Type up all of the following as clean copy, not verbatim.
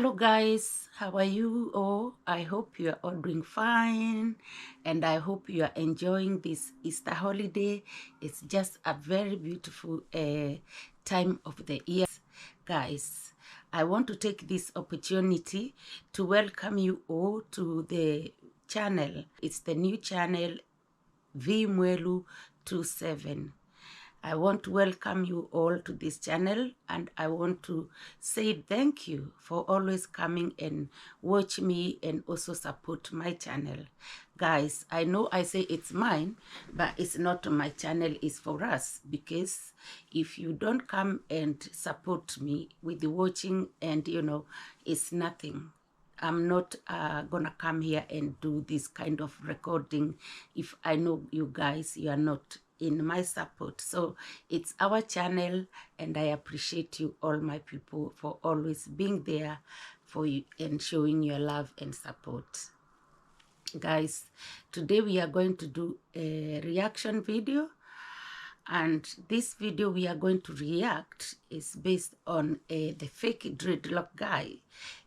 Hello guys, how are you all? I hope you are all doing fine and I hope you are enjoying this Easter holiday. It's just a very beautiful time of the year. Guys, I want to take this opportunity to welcome you all to the channel. It's the new channel Mwelu 27. I want to welcome you all to this channel and I want to say thank you for always coming and watch me and also support my channel. Guys, I know I say it's mine, but it's not my channel, it's for us, because if you don't come and support me with the watching and it's nothing. I'm not gonna come here and do this kind of recording if I know you guys, you are not in my support. So it's our channel and I appreciate you all my people for always being there for you and showing your love and support. Guys, today we are going to do a reaction video, and this video we are going to react is based on the fake dreadlock guy.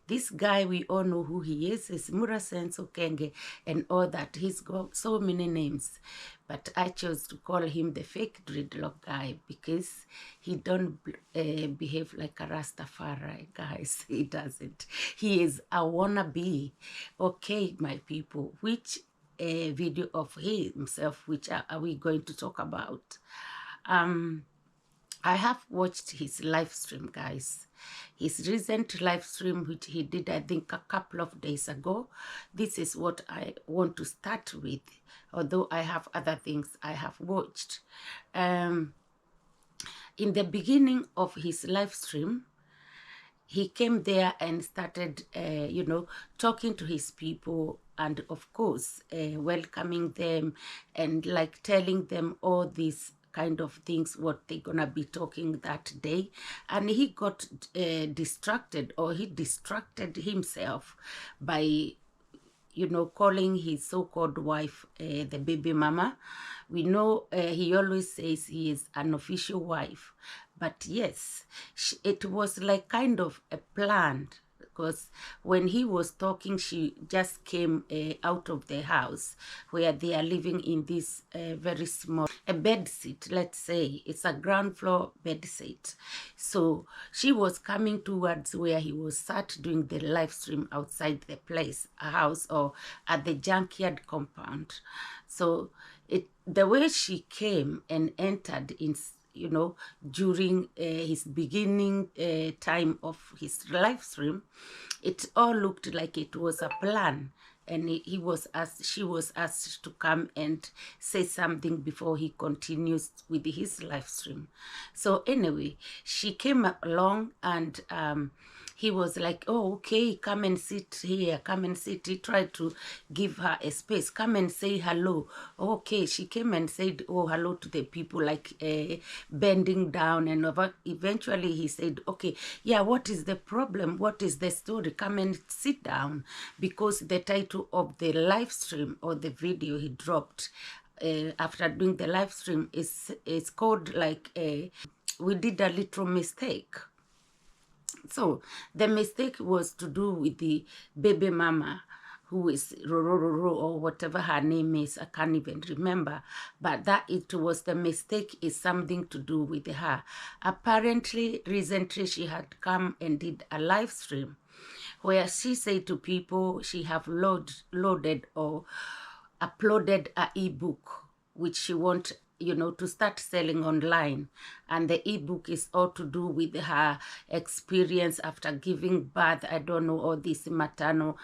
This guy, we all know who he is Mura Senso Kenge and all that. He's got so many names, but I chose to call him the fake dreadlock guy because he don't behave like a Rastafari, guys. He doesn't. He is a wannabe. Okay, my people, which video of himself, which are we going to talk about? I have watched his live stream, guys. His recent live stream, which he did, I think, a couple of days ago. This is what I want to start with, although I have other things I have watched. In the beginning of his live stream, he came there and started, talking to his people and, of course, welcoming them and, like, telling them all these kind of things, what they're gonna be talking that day. And he got distracted, or he distracted himself by calling his so-called wife the baby mama. We know he always says he is an official wife, but yes, it was like kind of a plan, because when he was talking, she just came out of the house where they are living in this very small bed seat. Let's say it's a ground floor bed seat. So she was coming towards where he was sat doing the live stream outside the place, a house, or at the junkyard compound. So the way she came and entered in, during his beginning time of his live stream, it all looked like it was a plan. And she was asked to come and say something before he continues with his live stream. So anyway, she came along and he was like, oh, okay, come and sit here, come and sit. He tried to give her a space, come and say hello. Okay, she came and said, oh, hello to the people, like bending down. And eventually he said, okay, yeah, what is the problem? What is the story? Come and sit down. Because the title of the live stream, or the video he dropped after doing the live stream, is called like, we did a little mistake. So the mistake was to do with the baby mama, who is Rororo, or whatever her name is. I can't even remember. But that it was the mistake is something to do with her. Apparently, recently she had come and did a live stream where she said to people she have loaded or uploaded a ebook which she want to start selling online, and the ebook is all to do with her experience after giving birth. I don't know, all this maternal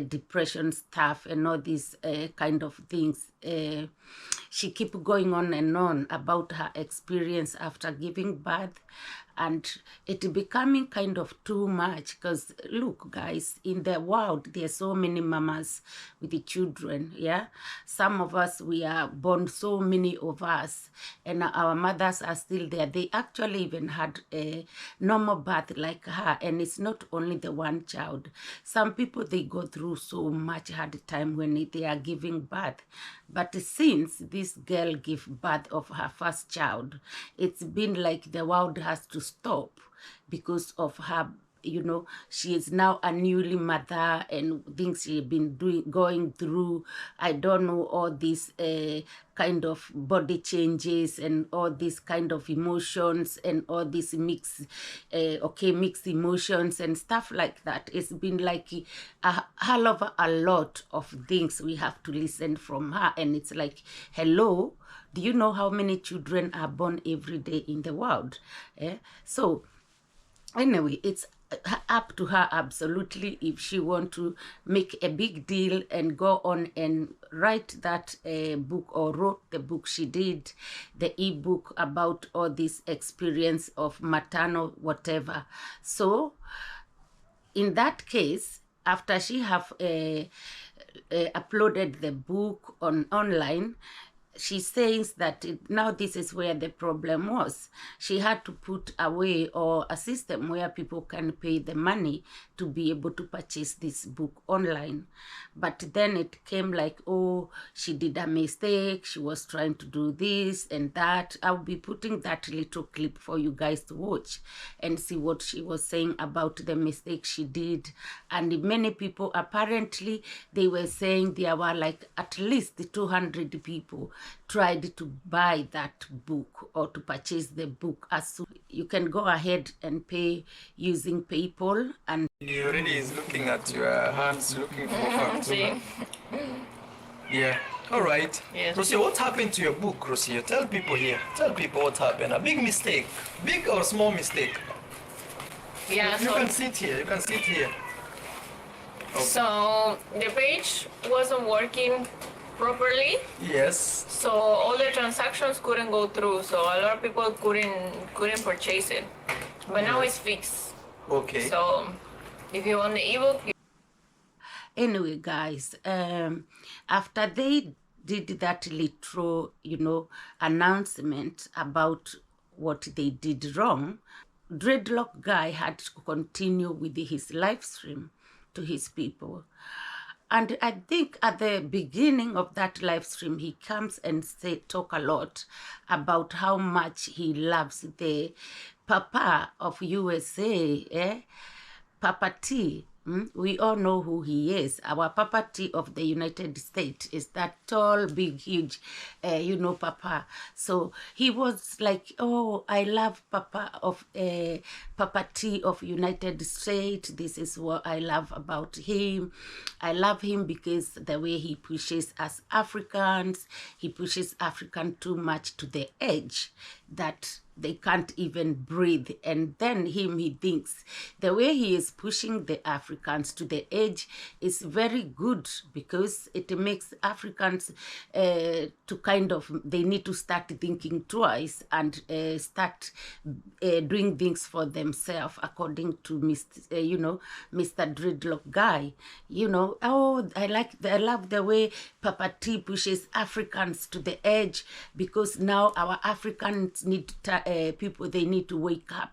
depression stuff and all these kind of things. She keep going on and on about her experience after giving birth, and it becoming kind of too much. Because look, guys, in the world there are so many mamas with the children. Yeah, some of us, we are born, so many of us, and our mothers are still there. They actually even had a normal birth like her, and it's not only the one child. Some people, they go through so much hard time when they are giving birth. But since this girl gave birth of her first child, it's been like the world has to stop because of her you know, she is now a newly mother and things she been going through. I don't know, all these kind of body changes and all these kind of emotions and all these mixed emotions and stuff like that. It's been like a hell of a lot of things we have to listen from her. And it's like, hello, do you know how many children are born every day in the world? So anyway, it's up to her absolutely if she want to make a big deal and go on and write that book, or wrote the book she did, the ebook about all this experience of maternal whatever. So in that case, after she have uploaded the book online, she says that now this is where the problem was. She had to put away, or a system where people can pay the money to be able to purchase this book online. But then it came like, oh, she did a mistake. She was trying to do this and that. I'll be putting that little clip for you guys to watch and see what she was saying about the mistake she did. And many people, apparently, they were saying there were like at least 200 people tried to buy that book or to purchase the book. As you can go ahead and pay using PayPal. And he already is looking at your hands, looking for facts. Yeah. All right. Yes. Rosie, what happened to your book, Rosie? Tell people here. Tell people what happened. A big mistake. Big or small mistake? Yeah. You can sit here. You can sit here. Okay. So the page wasn't working properly. Yes. So all the transactions couldn't go through. So a lot of people couldn't purchase it. But now it's fixed. Okay. So if you want the ebook. Anyway, guys, after they did that little, announcement about what they did wrong, Dreadlock Guy had to continue with his live stream to his people. And I think at the beginning of that live stream, he comes and talk a lot about how much he loves the Papa of USA, Papa T. We all know who he is. Our Papa T of the United States is that tall, big, huge, Papa. So he was like, oh, I love Papa T of United States. This is what I love about him. I love him because the way he pushes us Africans, he pushes African too much to the edge that they can't even breathe. And then he thinks the way he is pushing the Africans to the edge is very good, because it makes Africans to kind of, they need to start thinking twice and start doing things for themselves, according to Mr. Dreadlock Guy. Oh, I love the way Papa T pushes Africans to the edge, because now our Africans need people, they need to wake up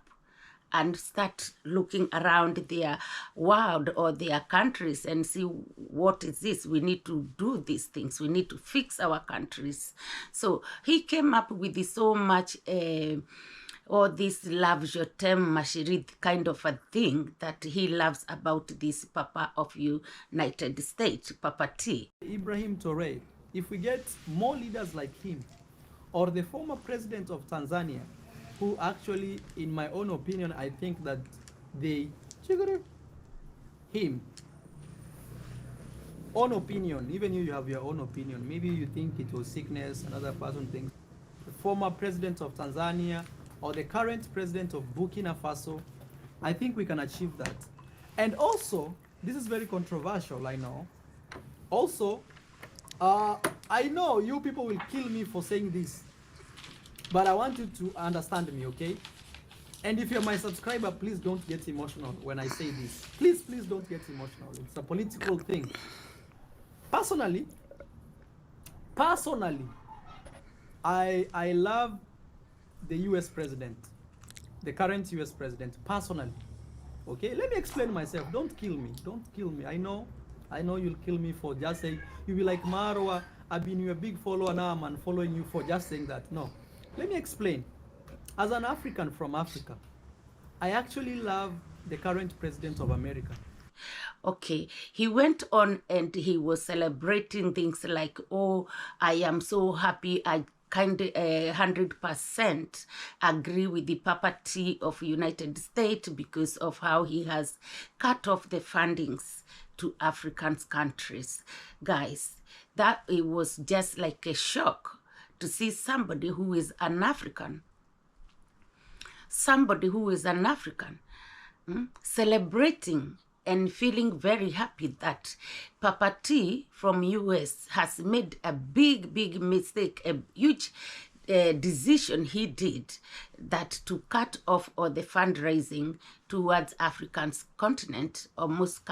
and start looking around their world or their countries and see, what is this? We need to do these things. We need to fix our countries. So he came up with so much or this love je t'aime ma chérie kind of a thing that he loves about this Papa of United States, Papa T. Ibrahim Toure, if we get more leaders like him, or the former president of Tanzania, who actually, in my own opinion, I think that they him own opinion, even you have your own opinion, maybe you think it was sickness, another person thinks, the former president of Tanzania or the current president of Burkina Faso, I think we can achieve that. And also, this is very controversial, I know. Also, I know you people will kill me for saying this, but I want you to understand me, okay? And if you're my subscriber, please don't get emotional when I say this. Please don't get emotional. It's a political thing. Personally, I love the US president, the current US president, personally. Okay, let me explain myself. Don't kill me. I know you'll kill me for just saying, you'll be like, Marwa, I've been your big follower now, I'm unfollowing you for just saying that. No. Let me explain. As an African from Africa, I actually love the current president of America? Okay, he went on and he was celebrating things like, oh, I am so happy, I kind of 100% agree with the Papa T of United States because of how he has cut off the fundings to African countries. Guys, that it was just like a shock to see somebody who is an African, celebrating and feeling very happy that Papa T from US has made a big mistake, a huge decision he did, that to cut off all the fundraising towards African continent or most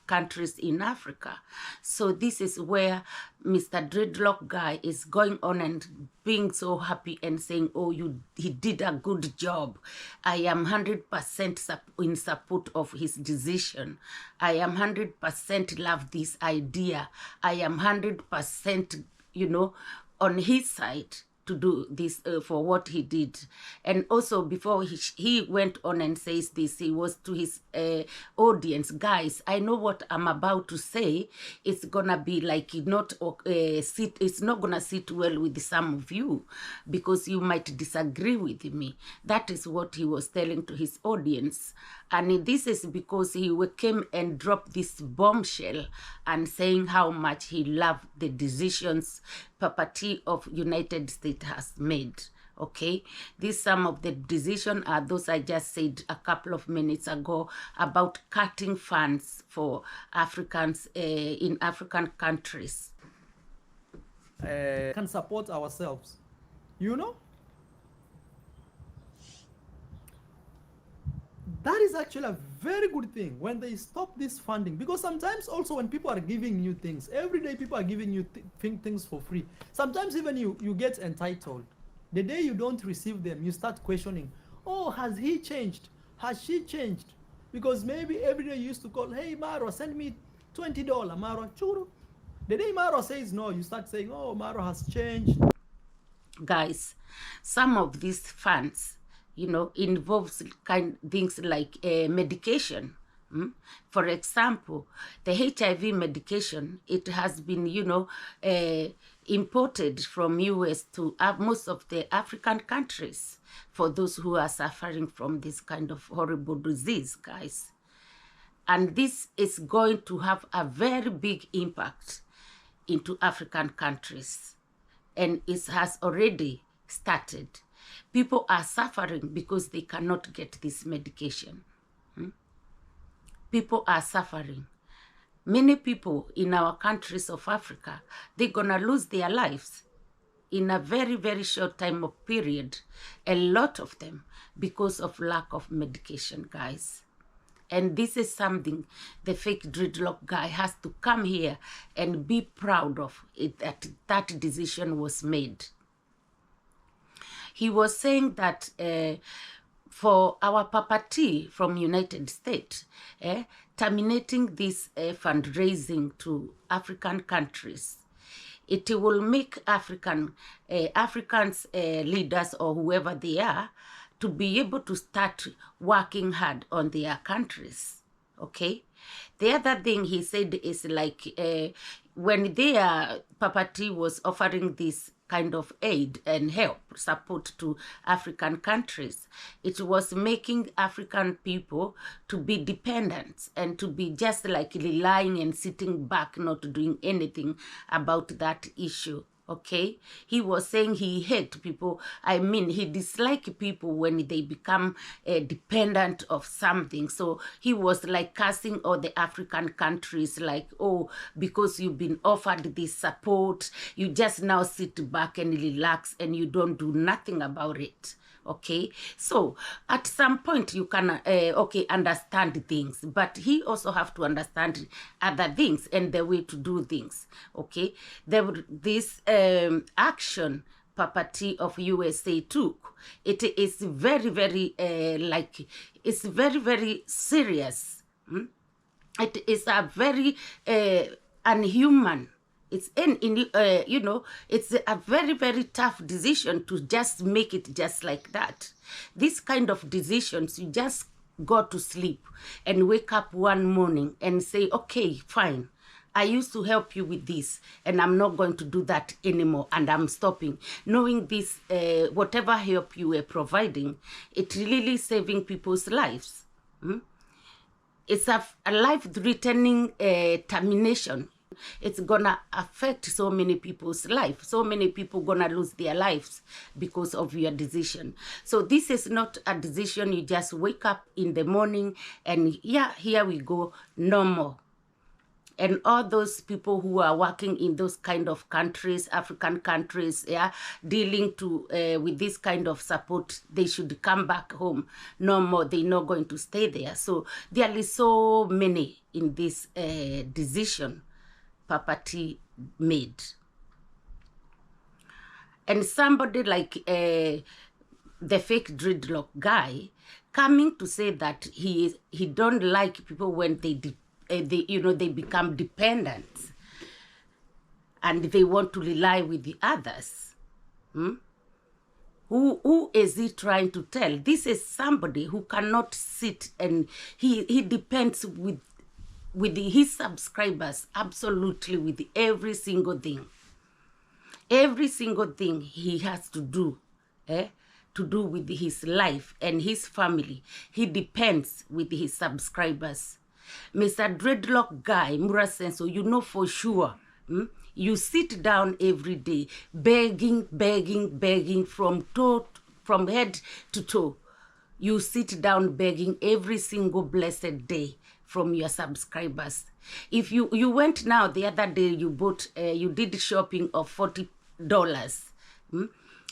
countries in Africa. So this is where Mr. Dreadlock guy is going on and being so happy and saying, oh, he did a good job. I am 100% in support of his decision. I am 100% love this idea. I am 100%, on his side to do this for what he did. And also before he went on and says this, he was to his audience, guys, I know what I'm about to say, it's gonna be like it's not gonna sit well with some of you because you might disagree with me. That is what he was telling to his audience. And this is because he came and dropped this bombshell and saying how much he loved the decisions Papa T of United States has made. Okay, these some of the decisions are those I just said a couple of minutes ago about cutting funds for Africans in African countries. Can support ourselves, That is actually a very good thing when they stop this funding, because sometimes also when people are giving you things, every day people are giving you things for free. Sometimes even you get entitled. The day you don't receive them, you start questioning, oh, has he changed? Has she changed? Because maybe every day you used to call, hey, Marwa, send me $20. Marwa, churu. The day Marwa says no, you start saying, oh, Marwa has changed. Guys, some of these funds, involves things like medication. For example, the HIV medication, it has been, imported from US to most of the African countries for those who are suffering from this kind of horrible disease, guys. And this is going to have a very big impact into African countries. And it has already started. People are suffering because they cannot get this medication. People are suffering. Many people in our countries of Africa, they're gonna lose their lives in a very, very short time of period. A lot of them because of lack of medication, guys. And this is something the fake dreadlock guy has to come here and be proud of, that decision was made. He was saying that for our Papa T from United States, terminating this fundraising to African countries, it will make Africans leaders or whoever they are to be able to start working hard on their countries, okay? The other thing he said is like when Papa T was offering this kind of aid and help, support to African countries, it was making African people to be dependent and to be just like relying and sitting back, not doing anything about that issue. Okay, he was saying he hate people. I mean, he dislike people when they become dependent of something. So he was like cursing all the African countries like, oh, because you've been offered this support, you just now sit back and relax and you don't do nothing about it. Okay, so at some point you can understand things, but he also have to understand other things and the way to do things. Okay, this action Papa T of USA took, it is very, very it's very, very serious. It is a very unhuman. It's it's a very, very tough decision to just make it just like that. This kind of decisions, you just go to sleep and wake up one morning and say, okay, fine, I used to help you with this, and I'm not going to do that anymore, and I'm stopping. Knowing this, whatever help you were providing, it's really saving people's lives. It's a life-threatening termination. It's gonna affect so many people's life. So many people gonna lose their lives because of your decision. So this is not a decision you just wake up in the morning and yeah, here we go, no more. And all those people who are working in those kind of countries, African countries, yeah, dealing to with this kind of support, they should come back home. No more, they're not going to stay there. So there is so many in this decision Papa T made. And somebody like the fake dreadlock guy coming to say that he don't like people when they become dependent and they want to rely with the others. Who is he trying to tell? This is somebody who cannot sit, and he depends with his subscribers absolutely with every single thing. Every single thing he has to do with his life and his family. He depends with his subscribers. Mr. Dreadlock guy, Murasenso, you know for sure, you sit down every day begging from head to toe. You sit down begging every single blessed day from your subscribers. If you went now the other day, you bought, you did shopping of $40.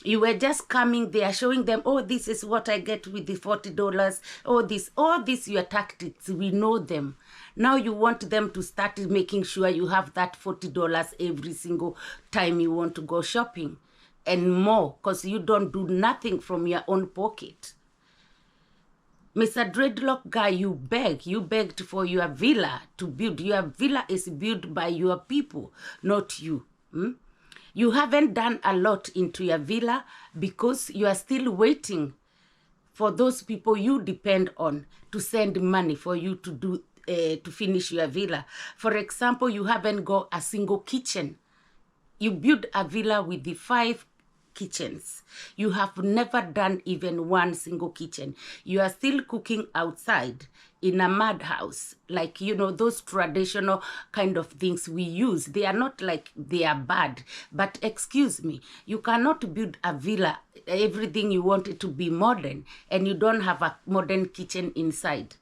You were just coming there, showing them, oh, this is what I get with the $40. Oh, all these your tactics, we know them. Now you want them to start making sure you have that $40 every single time you want to go shopping and more, because you don't do nothing from your own pocket. Mr. Dreadlock guy, you begged for your villa to build. Your villa is built by your people, not you. You haven't done a lot into your villa because you are still waiting for those people you depend on to send money for you to do to finish your villa. For example, you haven't got a single kitchen. You build a villa with the 5 kitchens. You have never done even one single kitchen. You are still cooking outside in a madhouse, like, those traditional kind of things we use. They are not like they are bad, but excuse me, you cannot build a villa, everything you want it to be modern, and you don't have a modern kitchen inside.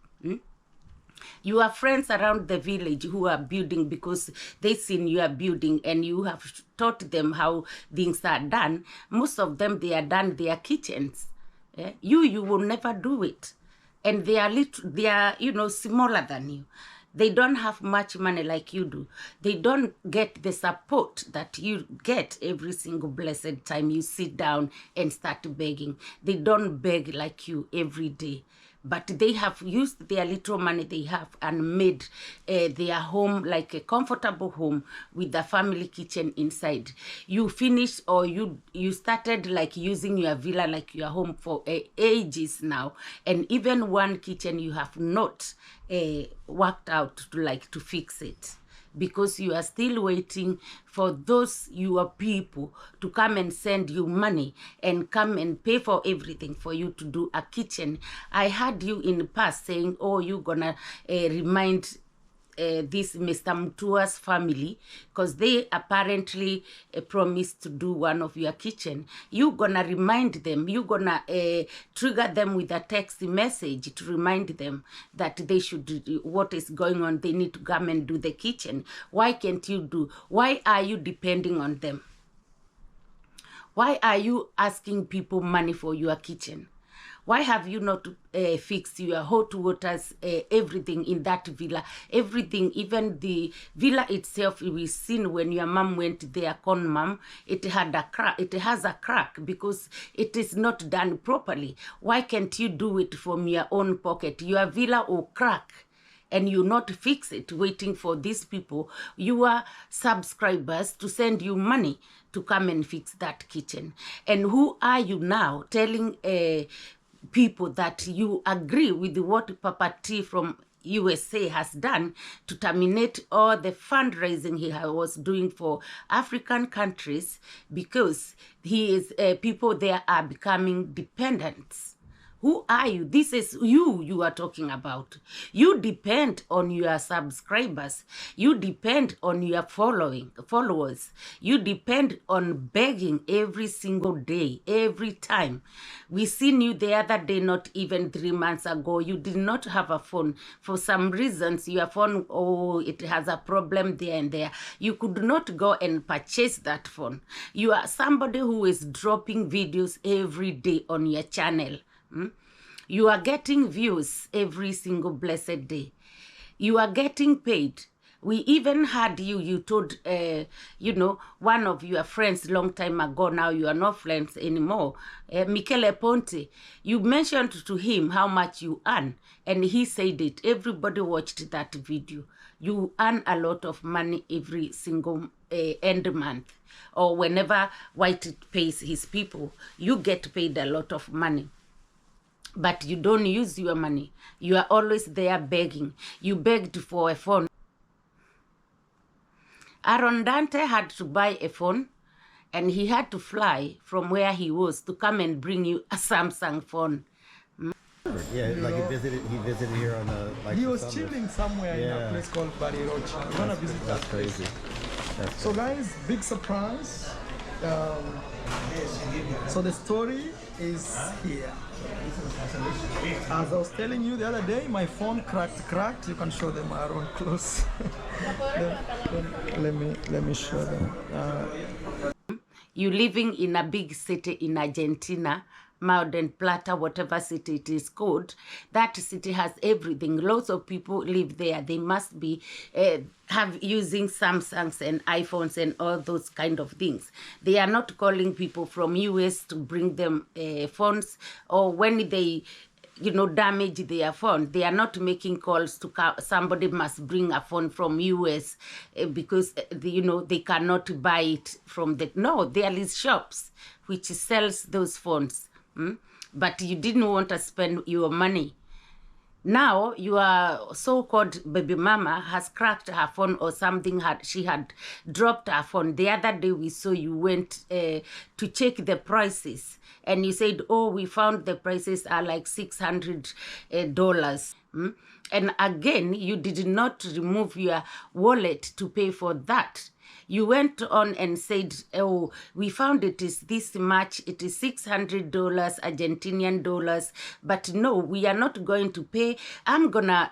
You have friends around the village who are building because they seen you are building and you have taught them how things are done. Most of them, they are done their kitchens. You will never do it. And they are smaller than you. They don't have much money like you do. They don't get the support that you get every single blessed time you sit down and start begging. They don't beg like you every day. But they have used their little money they have and made their home like a comfortable home with the family kitchen inside. You finished, or you started like using your villa like your home for ages now, and even one kitchen you have not worked out to fix it, because you are still waiting for those your people to come and send you money and come and pay for everything for you to do a kitchen. I heard you in the past saying, oh, you're gonna remind this Mr. Mtua's family, because they apparently promised to do one of your kitchen. You're gonna remind them, you're gonna trigger them with a text message to remind them that they should do what is going on. They need to come and do the kitchen. Why can't you do? Why are you depending on them? Why are you asking people money for your kitchen? Why have you not fixed your hot waters, everything in that villa? Everything, even the villa itself, we've seen when your mom went there, con mom, it had a crack. It has a crack because it is not done properly. Why can't you do it from your own pocket? Your villa will crack and you not fix it, waiting for these people, your subscribers, to send you money to come and fix that kitchen. And who are you now telling people that you agree with what Papa T from USA has done to terminate all the fundraising he was doing for African countries, because he is people there are becoming dependents. Who are you? This is you are talking about. You depend on your subscribers. You depend on your followers. You depend on begging every single day, every time. We seen you the other day, not even 3 months ago. You did not have a phone. For some reasons, your phone, oh, it has a problem there and there. You could not go and purchase that phone. You are somebody who is dropping videos every day on your channel. You are getting views every single blessed day. You are getting paid. We even had you told, you know, one of your friends long time ago, now you are not friends anymore, Michele Ponte, you mentioned to him how much you earn, and he said it. Everybody watched that video. You earn a lot of money every single end month, or whenever White pays his people, you get paid a lot of money. But you don't use your money. You are always there begging. You begged for a phone. Aaron Dante had to buy a phone, and he had to fly from where he was to come and bring you a Samsung phone. Yeah, like he visited here on the, like, He the was summers. chilling somewhere in a place called Barirocha. You wanna visit that? That's crazy. So guys, big surprise. So the story is here. As I was telling you the other day, my phone cracked. You can show them around close. let me show them. You living in a big city in Argentina, Mar del Plata, whatever city it is called, that city has everything. Lots of people live there. They must be using Samsungs and iPhones and all those kind of things. They are not calling people from US to bring them phones, or when they, you know, damage their phone, they are not making calls to somebody must bring a phone from US because, you know, they cannot buy it from the, no, there is shops which sells those phones. But you didn't want to spend your money. Now your so-called baby mama has cracked her phone or something. She had dropped her phone. The other day we saw you went to check the prices, and you said, oh, we found the prices are like $600. And again, you did not remove your wallet to pay for that. You went on and said, oh, we found it is this much, it is $600 Argentinian dollars, but no, we are not going to pay. I'm gonna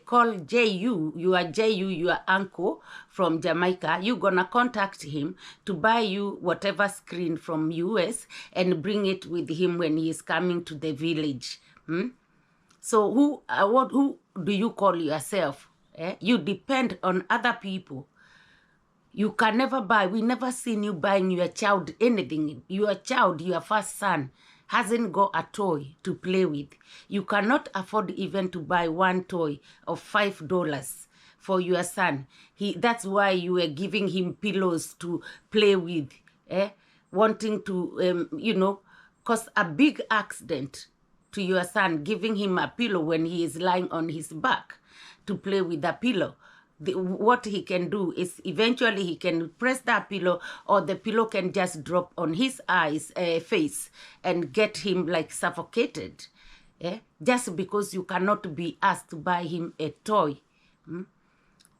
call your uncle from Jamaica. You're gonna contact him to buy you whatever screen from US and bring it with him when he is coming to the village. So who do you call yourself? You depend on other people. You can never buy. We never seen you buying your child anything. Your child, your first son, hasn't got a toy to play with. You cannot afford even to buy one toy of $5 for your son. That's why you were giving him pillows to play with, wanting to, you know, cause a big accident to your son, giving him a pillow when he is lying on his back to play with the pillow. What he can do is eventually he can press that pillow, or the pillow can just drop on his face and get him like suffocated. Just because you cannot be asked to buy him a toy.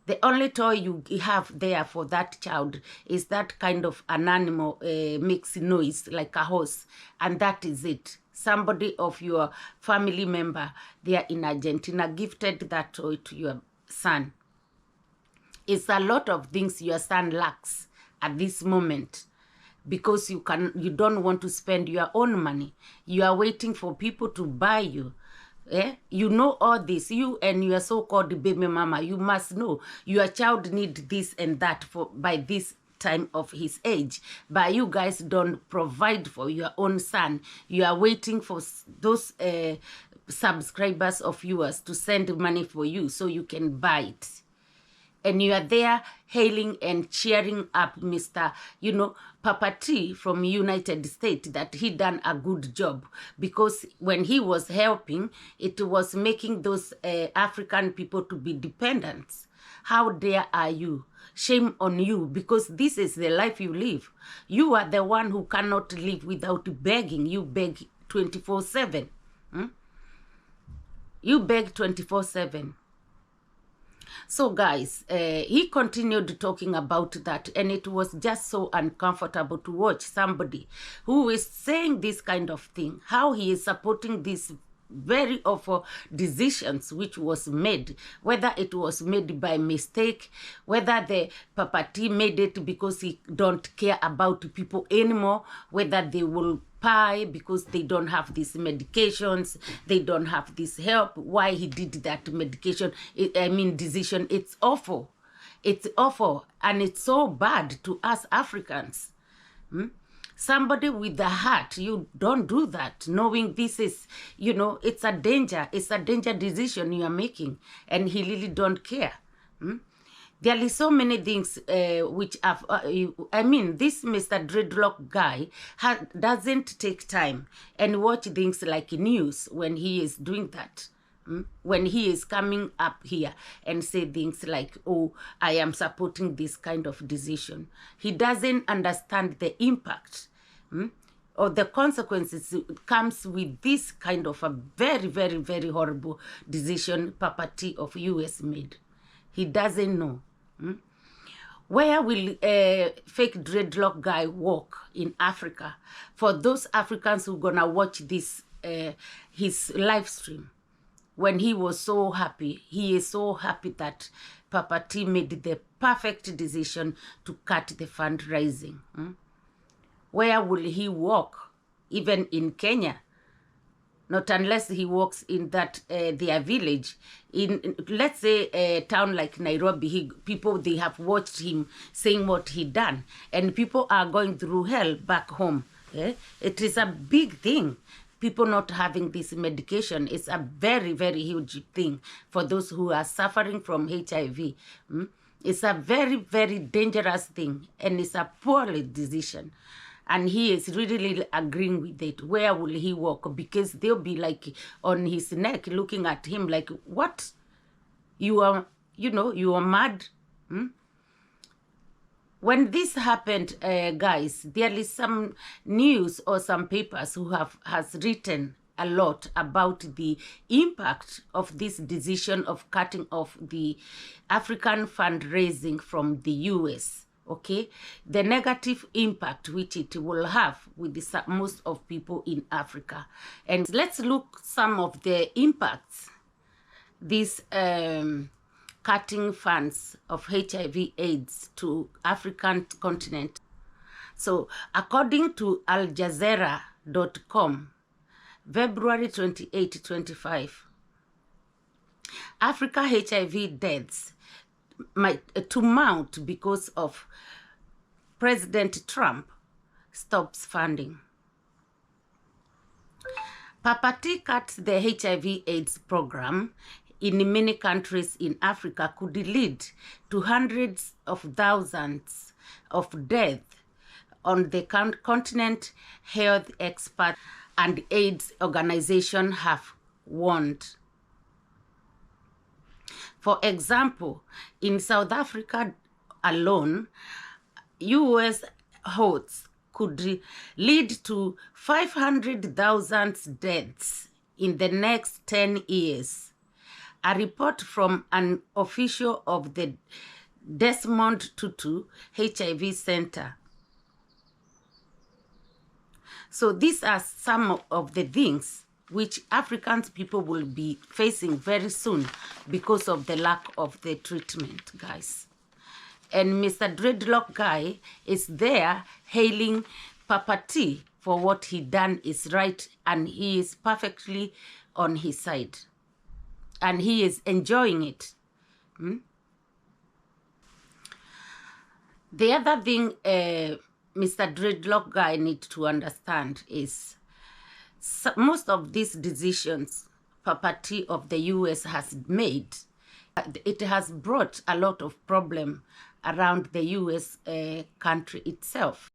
The only toy you have there for that child is that kind of an animal makes noise like a horse, and that is it. Somebody of your family member there in Argentina gifted that toy to your son. It's a lot of things your son lacks at this moment, because you don't want to spend your own money. You are waiting for people to buy you. You know all this. You and your so-called baby mama, you must know your child needs this and that by this time of his age, but you guys don't provide for your own son. You are waiting for those subscribers of yours to send money for you so you can buy it. and you are there hailing and cheering up Mr. Papa T from United States, that he done a good job, because when he was helping, it was making those African people to be dependent. How dare are you? Shame on you, because this is the life you live. You are the one who cannot live without begging. You beg 24/7. You beg 24/7. So guys, he continued talking about that, and it was just so uncomfortable to watch somebody who is saying this kind of thing, how he is supporting these very awful decisions which was made, whether it was made by mistake, whether the Papa T made it because he don't care about people anymore, whether they will pay because they don't have these medications, they don't have this help, why he did that medication, decision. It's awful. It's awful, and it's so bad to us Africans. Somebody with the heart, you don't do that, knowing this is, it's a danger decision you are making, and he really don't care. There is so many things which have, this Mr. Dreadlock guy doesn't take time and watch things like news when he is doing that. When he is coming up here and say things like, oh, I am supporting this kind of decision. He doesn't understand the impact or the consequences comes with this kind of a very, very, very horrible decision Papa T of US made. He doesn't know. Where will a fake dreadlock guy walk in Africa? For those Africans who gonna watch this, his live stream, when he was so happy, he is so happy that Papa T made the perfect decision to cut the fundraising. Where will he walk? Even in Kenya? Not unless he walks in that their village. In, let's say, a town like Nairobi, people, they have watched him saying what he done, and people are going through hell back home. It is a big thing. People not having this medication is a very, very huge thing for those who are suffering from HIV. It's a very, very dangerous thing, and it's a poorly decision. And he is really agreeing with it. Where will he walk? Because they'll be like on his neck looking at him like, what? You are, you are mad? When this happened, guys, there is some news or some papers who has written a lot about the impact of this decision of cutting off the African fundraising from the US. Okay, the negative impact which it will have with most of people in Africa. And let's look some of the impacts this cutting funds of HIV/AIDS to African continent. So according to aljazeera.com, February 28, 25, Africa HIV deaths to mount because of President Trump stops funding. Papa T cuts the HIV/AIDS program in many countries in Africa could lead to hundreds of thousands of deaths on the continent, health experts and AIDS organization have warned. For example, in South Africa alone, US hosts could lead to 500,000 deaths in the next 10 years. A report from an official of the Desmond Tutu HIV Center. So these are some of the things which African people will be facing very soon because of the lack of the treatment, guys. And Mr. Dreadlock guy is there hailing Papa T for what he done is right, and he is perfectly on his side. And he is enjoying it. The other thing Mr. Dreadlock guy needs to understand is most of these decisions Papa T of the US has made It has brought a lot of problem around the US country itself.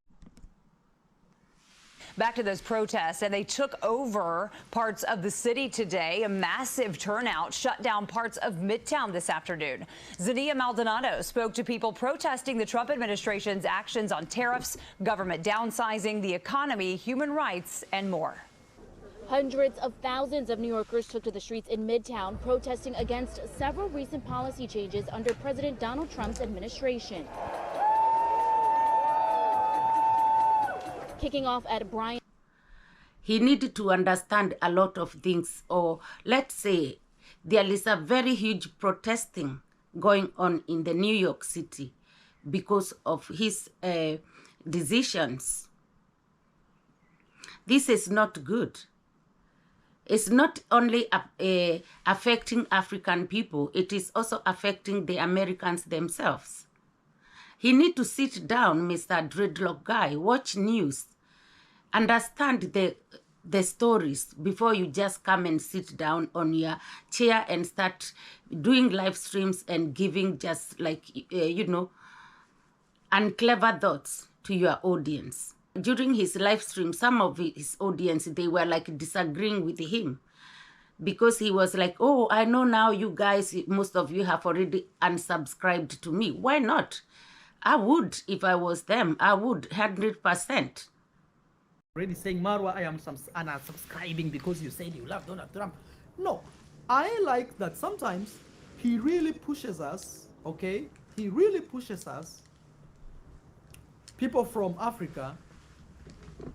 Back to those protests, and they took over parts of the city today. A massive turnout shut down parts of Midtown this afternoon. Zania Maldonado spoke to people protesting the Trump administration's actions on tariffs, government downsizing, the economy, human rights, and more. Hundreds of thousands of New Yorkers took to the streets in Midtown protesting against several recent policy changes under President Donald Trump's administration. Kicking off at Bryant. He needed to understand a lot of things, or let's say there is a very huge protesting going on in the New York City because of his decisions. This is not good. It's not only affecting African people, it is also affecting the Americans themselves. He need to sit down, Mr. Dreadlock guy, watch news, understand the stories before you just come and sit down on your chair and start doing live streams and giving just like, unclever thoughts to your audience. During his live stream, some of his audience, they were like disagreeing with him because he was like, oh, I know now you guys, most of you have already unsubscribed to me. Why not? I would, if I was them, I would 100%. Already saying, Marwa, I am unsubscribing because you said you love Donald Trump. No, I like that sometimes he really pushes us, okay? He really pushes us, people from Africa,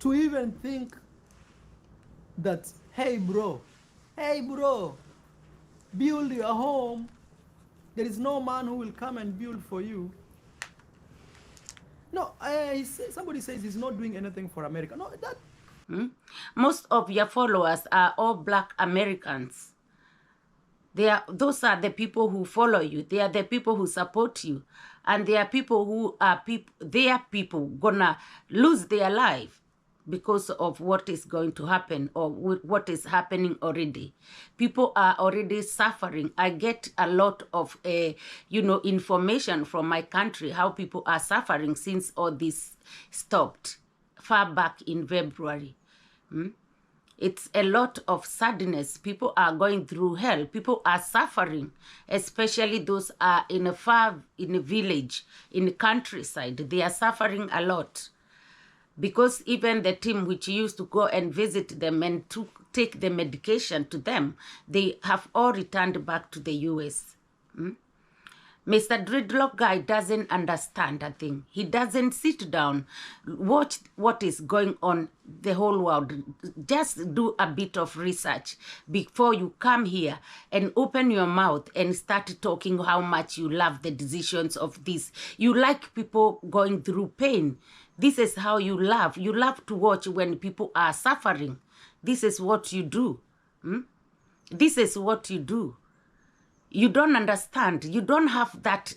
to even think that, hey bro, build your home. There is no man who will come and build for you. No, somebody says he's not doing anything for America. No, that. Most of your followers are all Black Americans. Those are the people who follow you. They are the people who support you. And they are people who are people gonna lose their life because of what is going to happen or what is happening already. People are already suffering. I get a lot of, information from my country, how people are suffering since all this stopped far back in February. It's a lot of sadness. People are going through hell. People are suffering, especially those are in a village, in the countryside. They are suffering a lot. Because even the team which used to go and visit them and to take the medication to them, they have all returned back to the US. Mr. Dreadlock guy doesn't understand a thing. He doesn't sit down, watch what is going on the whole world. Just do a bit of research before you come here and open your mouth and start talking how much you love the decisions of this. You like people going through pain. This is how you love. You love to watch when people are suffering. This is what you do. This is what you do. You don't understand. You don't have that,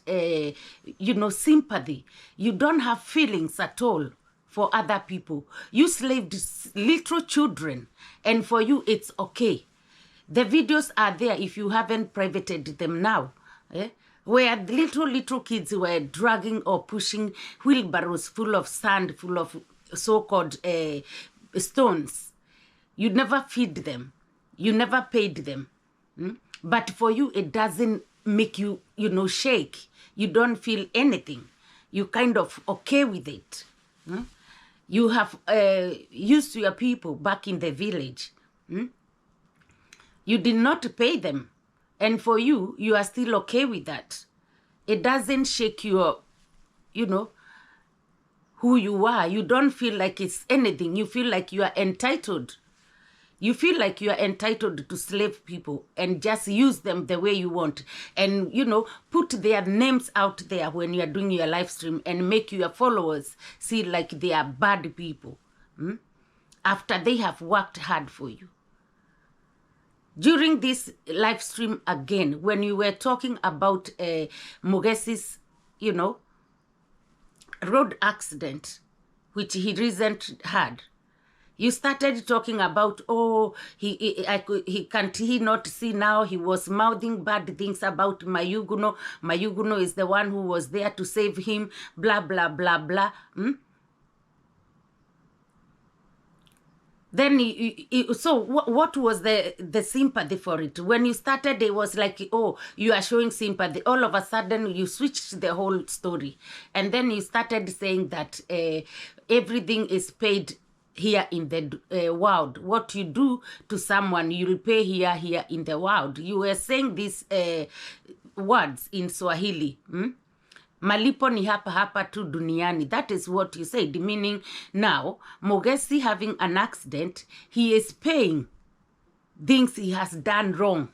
sympathy. You don't have feelings at all for other people. You slaved little children, and for you, it's okay. The videos are there if you haven't privated them now. Where little kids were dragging or pushing wheelbarrows full of sand, full of so-called stones. You never feed them. You never paid them. But for you, it doesn't make you, shake. You don't feel anything. You kind of okay with it. You have used to your people back in the village. You did not pay them. And for you, you are still okay with that. It doesn't shake your, who you are. You don't feel like it's anything. You feel like you are entitled. You feel like you are entitled to slave people and just use them the way you want. And, put their names out there when you are doing your live stream and make your followers see like they are bad people. After they have worked hard for you. During this live stream again, when you were talking about Mugezi's, road accident, which he recently had, You started talking about, oh, can't he not see now? He was mouthing bad things about Mayuguno. Mayuguno is the one who was there to save him, blah, blah, blah, blah. Then, so what was the sympathy for it? When you started, it was like, oh, you are showing sympathy. All of a sudden, you switched the whole story. And then you started saying that everything is paid here in the world. What you do to someone, you'll pay here in the world. You were saying these words in Swahili. Malipo ni hapa hapa tu duniani. That is what you said, meaning now, Mogesi having an accident, he is paying things he has done wrong.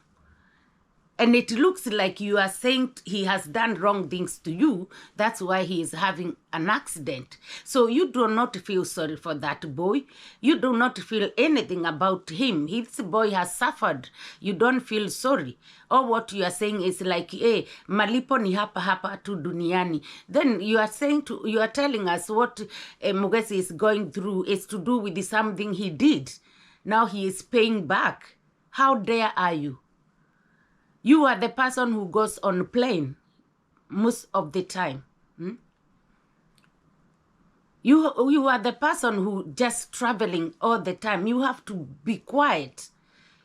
And it looks like you are saying he has done wrong things to you. That's why he is having an accident. So you do not feel sorry for that boy. You do not feel anything about him. This boy has suffered. You don't feel sorry. Or what you are saying is like, hey, malipo ni hapa hapa tu duniani. Then you are telling us what Mogesi is going through is to do with something he did. Now he is paying back. How dare are you? You are the person who goes on a plane most of the time. You are the person who just traveling all the time. You have to be quiet.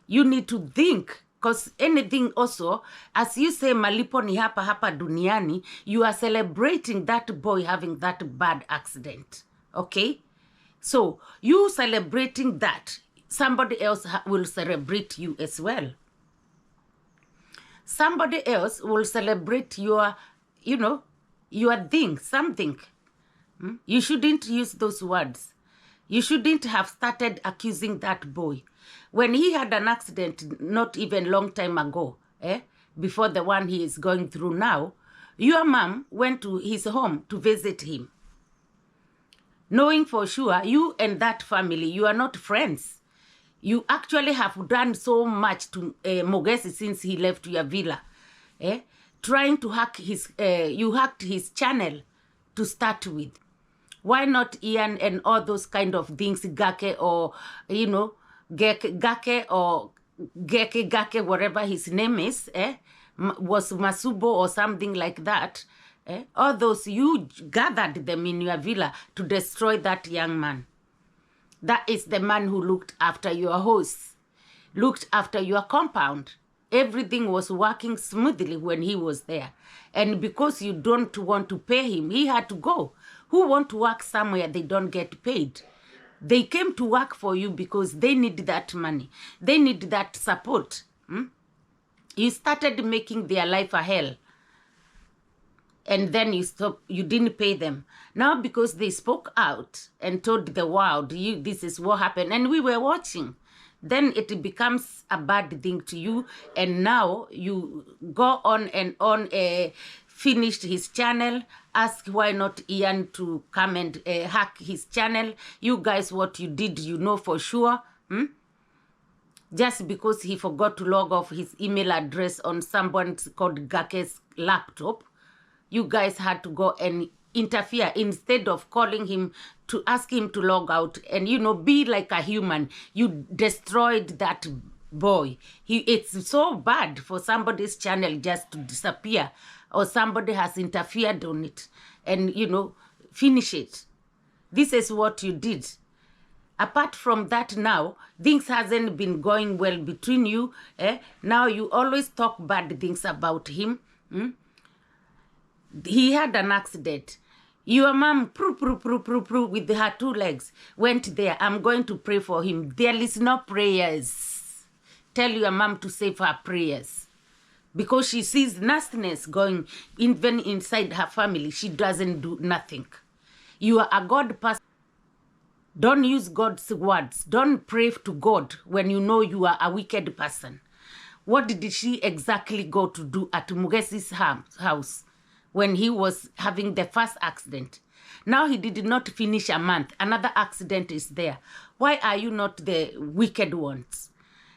You need to think. Because anything also, as you say, malipo ni hapa hapa duniani, you are celebrating that boy having that bad accident. Okay? So, you celebrating that, somebody else will celebrate you as well. Somebody else will celebrate your, your thing, something. You shouldn't use those words. You shouldn't have started accusing that boy. When he had an accident not even long time ago, before the one he is going through now, your mom went to his home to visit him. Knowing for sure, you and that family, you are not friends. You actually have done so much to Mogesi since he left your villa. Trying to hack you hacked his channel to start with. Why not Ian and all those kind of things, Gake or, Gake or Gake, whatever his name is, was Masubo or something like that. All those, you gathered them in your villa to destroy that young man. That is the man who looked after your house, looked after your compound. Everything was working smoothly when he was there. And because you don't want to pay him, he had to go. Who want to work somewhere they don't get paid? They came to work for you because they need that money. They need that support. You started making their life a hell. And then you didn't pay them. Now because they spoke out and told the world, this is what happened, and we were watching, then it becomes a bad thing to you, and now you go on and on, finished his channel, ask why not Ian to come and hack his channel. You guys, what you did, you know for sure. Just because he forgot to log off his email address on someone called Gake's laptop, you guys had to go and interfere instead of calling him to ask him to log out and, be like a human. You destroyed that boy. It's so bad for somebody's channel just to disappear, or somebody has interfered on it and, finish it. This is what you did. Apart from that now, things hasn't been going well between you. Now you always talk bad things about him. He had an accident. Your mom, with her 2 legs, went there. I'm going to pray for him. There is no prayers. Tell your mom to save her prayers. Because she sees nastiness going even inside her family. She doesn't do nothing. You are a God person. Don't use God's words. Don't pray to God when you know you are a wicked person. What did she exactly go to do at Mogesi's house when he was having the first accident? Now he did not finish a month. Another accident is there. Why are you not the wicked ones?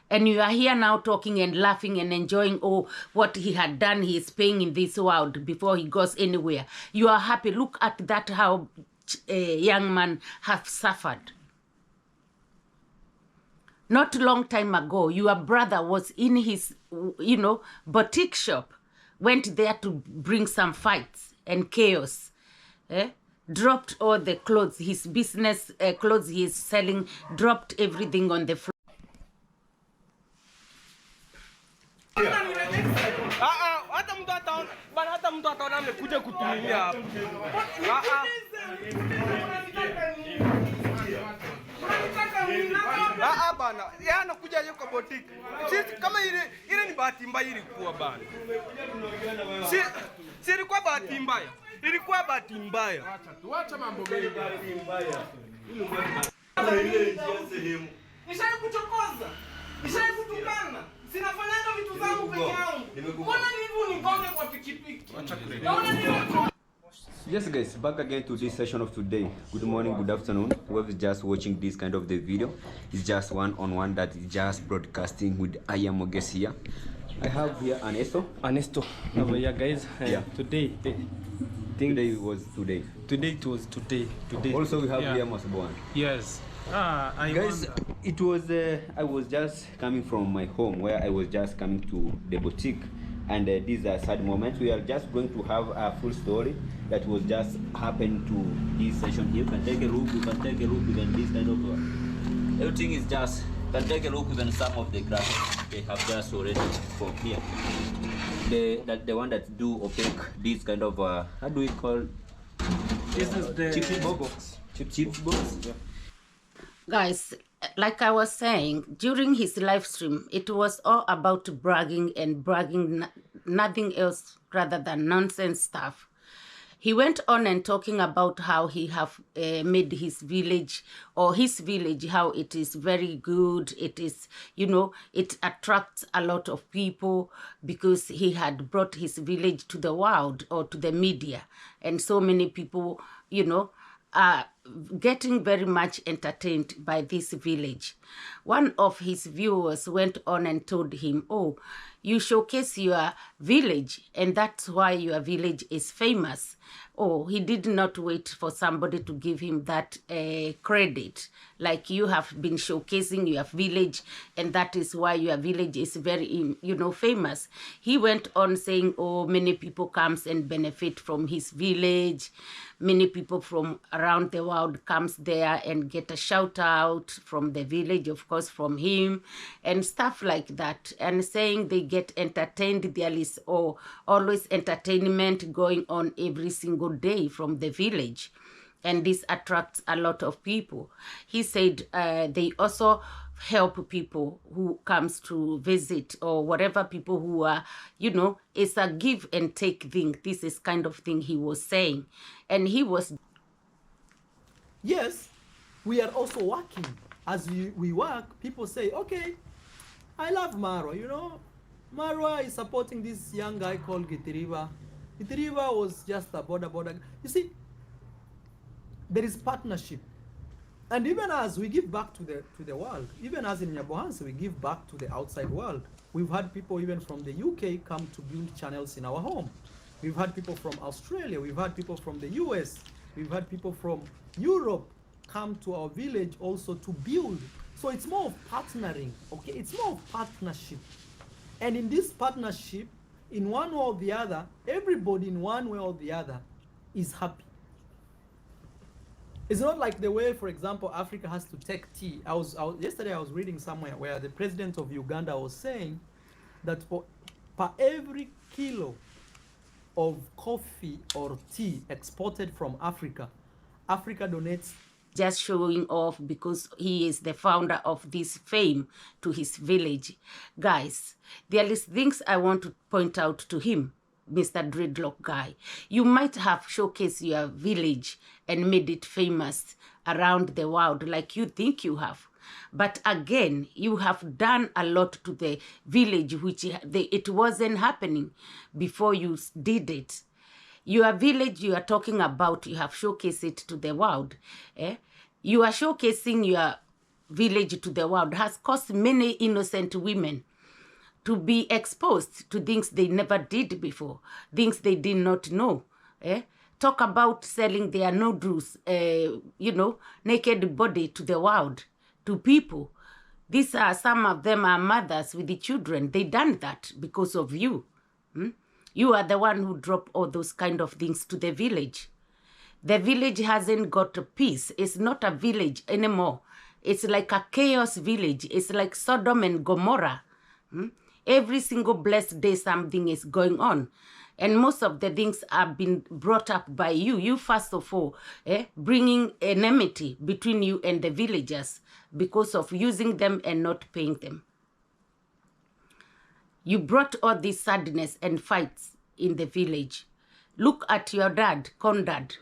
And you are here now talking and laughing and enjoying, what he had done, he is paying in this world before he goes anywhere. You are happy. Look at that, how a young man has suffered. Not long time ago, your brother was in his, boutique shop, went there to bring some fights and chaos. Dropped all the clothes, his business clothes he is selling, dropped everything on the floor. hata mtu ataona amekuja kutumia hapa. Bana, yeye anakuja yuko boutique. Sisi kama ile ni bahati mbaya ilikuwa bana. Si ilikuwa bahati mbaya. Ilikuwa bahati mbaya. Acha mambo mengi. Bahati mbaya. Ile njia sehemu. Nishaye kuchokoza. Nishaye kutukana. Sinafanyanga vitu zangu peke yangu. Mbona hivi unigonge kwa pikipiki? Yes guys, back again to this session of today. Good morning, good afternoon. Whoever is just watching this kind of the video, it's just one-on-one that is just broadcasting with I am Moges here. I have here Anesto. Over here guys. Yeah. Today. Today was today. Today it was today. Also we have here Masboan. Yes. Guys, it was I was just coming from my home where I was just coming to the boutique, and this is a sad moment. We are just going to have a full story that was just happened to this session here. You can take a look, you can this kind of everything is just, you can take a look, even some of the graphics they have just already from here. The one that do opaque this kind of how do we call this is the chip box. Chip box. Yeah. Guys, like I was saying, during his live stream, it was all about bragging and bragging, nothing else rather than nonsense stuff. He went on and talking about how he have made his village, how it is very good. It is, it attracts a lot of people because he had brought his village to the world or to the media. And so many people, are getting very much entertained by this village. One of his viewers went on and told him, oh, you showcase your village and that's why your village is famous. Oh, he did not wait for somebody to give him that credit. Like, you have been showcasing your village and that is why your village is very, famous. He went on saying, oh, many people comes and benefit from his village. Many people from around the world comes there and get a shout out from the village, of course, from him and stuff like that. And saying they get entertained. There is always entertainment going on every single day from the village. And this attracts a lot of people. He said they also help people who comes to visit or whatever, people who are, it's a give and take thing. This is kind of thing he was saying. And he was... Yes, we are also working. As we work, people say, okay, I love Marwa, Marwa is supporting this young guy called Gitiriba. Gitiriba was just a border. You see, there is partnership. And even as we give back to the world, even as in Nyabohansi, we give back to the outside world. We've had people even from the UK come to build channels in our home. We've had people from Australia. We've had people from the US. We've had people from Europe come to our village also to build. So it's more of partnering, okay? It's more of partnership. And in this partnership, in one way or the other, everybody in one way or the other is happy. It's not like the way, for example, Africa has to take tea. Yesterday I was reading somewhere where the president of Uganda was saying that per every kilo of coffee or tea exported from Africa, Africa donates. Just showing off because he is the founder of this fame to his village. Guys, there is things I want to point out to him, Mr. Dreadlock guy. You might have showcased your village and made it famous around the world like you think you have. But again, you have done a lot to the village, which it wasn't happening before you did it. Your village you are talking about, you have showcased it to the world. You are showcasing your village to the world has caused many innocent women to be exposed to things they never did before, things they did not know. Talk about selling their noodles, naked body to the world, to people. These are, some of them are mothers with the children. They done that because of you. You are the one who dropped all those kind of things to the village. The village hasn't got a peace. It's not a village anymore. It's like a chaos village. It's like Sodom and Gomorrah. Every single blessed day something is going on. And most of the things have been brought up by you. You, first of all, bringing enmity between you and the villagers because of using them and not paying them. You brought all this sadness and fights in the village. Look at your dad, Condad.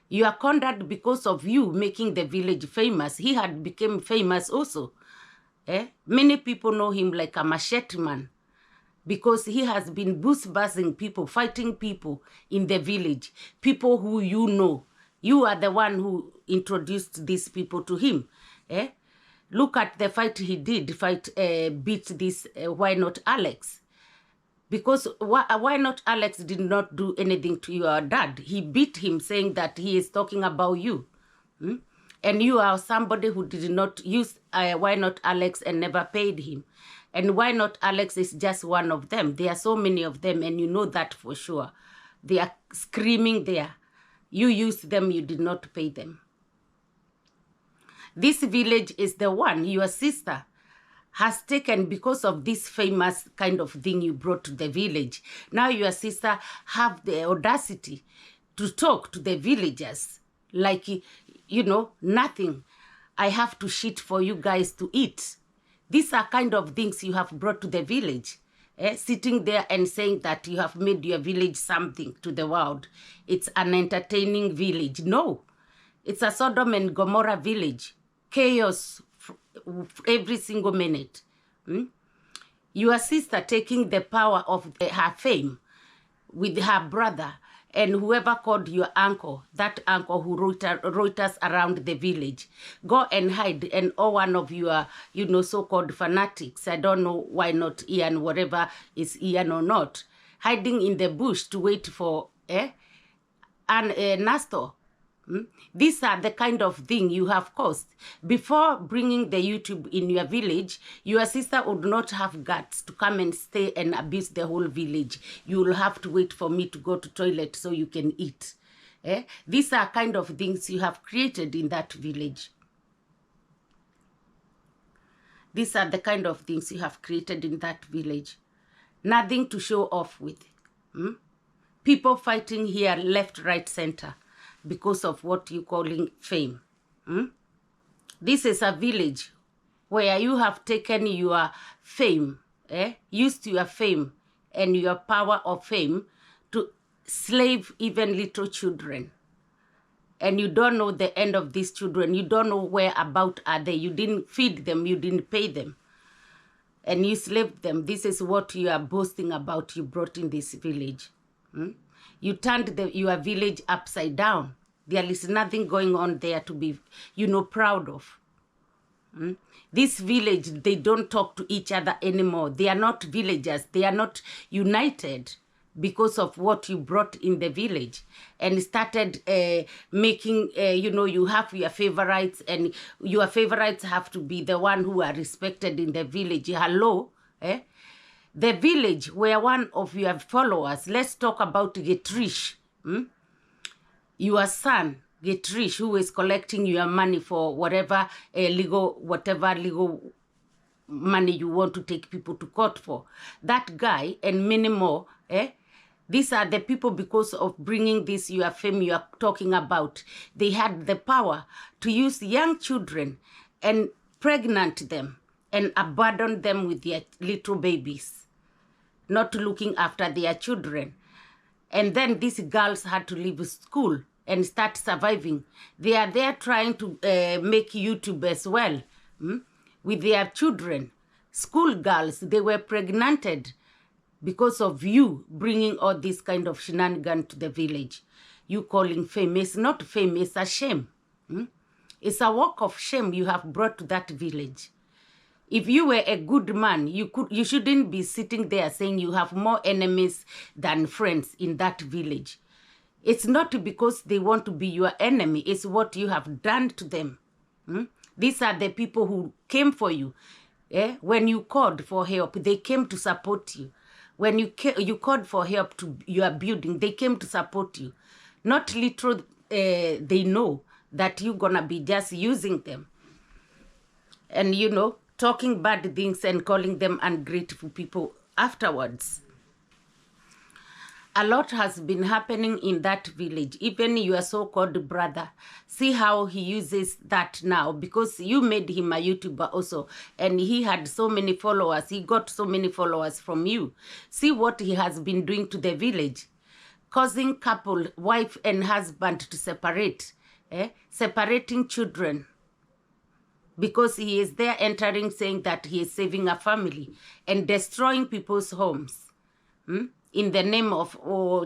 You are Condad because of you making the village famous. He had become famous also. Many people know him like a machete man because he has been bush-buzzing people, fighting people in the village, people who you know. You are the one who introduced these people to him. Look at the fight he did, beat this Why Not Alex. Because Why Not Alex did not do anything to your dad. He beat him saying that he is talking about you. And you are somebody who did not use Why Not Alex and never paid him. And Why Not Alex is just one of them. There are so many of them and you know that for sure. They are screaming there. You used them, you did not pay them. This village is the one your sister has taken because of this famous kind of thing you brought to the village. Now your sister have the audacity to talk to the villagers like, you know, nothing. I have to shit for you guys to eat. These are kind of things you have brought to the village. Sitting there and saying that you have made your village something to the world. It's an entertaining village. No, it's a Sodom and Gomorrah village. Chaos every single minute. Your sister taking the power of her fame with her brother and whoever called your uncle, that uncle who wrote us around the village. Go and hide, and all one of your, you know, so-called fanatics. I don't know why not Ian, whatever is Ian or not, hiding in the bush to wait for Nastor. These are the kind of thing you have caused. Before bringing the YouTube in your village, your sister would not have guts to come and stay and abuse the whole village. You will have to wait for me to go to toilet so you can eat. These are kind of things you have created in that village. These are the kind of things you have created in that village. Nothing to show off with. People fighting here left, right, center, because of what you're calling fame. This is a village where you have taken your fame, used your fame and your power of fame to slave even little children. And you don't know the end of these children. You don't know where about are they. You didn't feed them. You didn't pay them. And you slaved them. This is what you are boasting about you brought in this village. You turned your village upside down. There is nothing going on there to be, you know, proud of. This village, they don't talk to each other anymore. They are not villagers. They are not united because of what you brought in the village and started making, you know, you have your favorites and your favorites have to be the one who are respected in the village. Hello? The village where one of your followers, let's talk about Getrish, your son, Getrish, who is collecting your money for whatever legal money you want to take people to court for. That guy and many more, these are the people because of bringing this your fame you are talking about. They had the power to use young children and pregnant them and abandon them with their little babies, not looking after their children. And then these girls had to leave school and start surviving. They are there trying to make YouTube as well with their children. School girls, they were pregnanted because of you bringing all this kind of shenanigans to the village. You calling fame. It's not fame, it's a shame. It's a walk of shame you have brought to that village. If you were a good man, you shouldn't be sitting there saying you have more enemies than friends in that village. It's not because they want to be your enemy. It's what you have done to them. These are the people who came for you. When you called for help, they came to support you. When you called for help to your building, they came to support you. Not literal, they know that you're gonna be just using them. And, you know, talking bad things and calling them ungrateful people afterwards. A lot has been happening in that village. Even your so-called brother, see how he uses that now, because you made him a YouTuber also, and he had so many followers. He got so many followers from you. See what he has been doing to the village, causing couple, wife and husband to separate, separating children, because he is there entering saying that he is saving a family and destroying people's homes. In the name of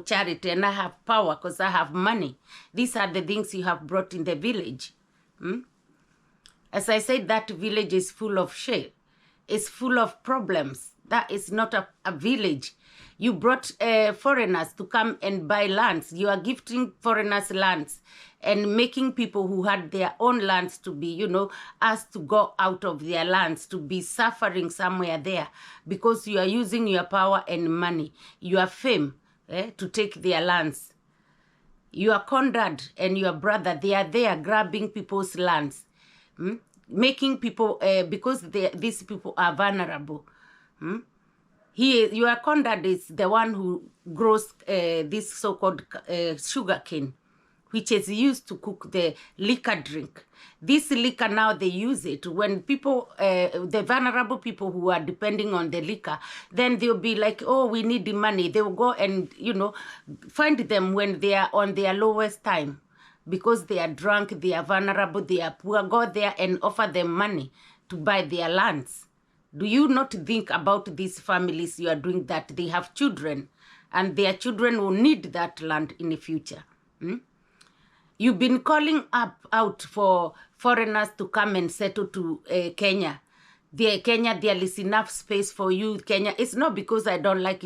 charity, and I have power because I have money. These are the things you have brought in the village. As I said, that village is full of shit. It's full of problems. That is not a village. You brought foreigners to come and buy lands. You are gifting foreigners lands and making people who had their own lands to be, you know, asked to go out of their lands, to be suffering somewhere there, because you are using your power and money, your fame, to take their lands. Your Conrad and your brother, they are there grabbing people's lands, making people, because these people are vulnerable. Your Conrad is the one who grows this so-called sugar cane, which is used to cook the liquor drink. This liquor now, they use it when people, the vulnerable people who are depending on the liquor, then they'll be like, oh, we need the money. They will go and, you know, find them when they are on their lowest time, because they are drunk, they are vulnerable, they are poor. Go there and offer them money to buy their lands. Do you not think about these families you are doing that? They have children, and their children will need that land in the future. You've been calling out for foreigners to come and settle to Kenya. Kenya, there is enough space for you, Kenya. It's not because I don't like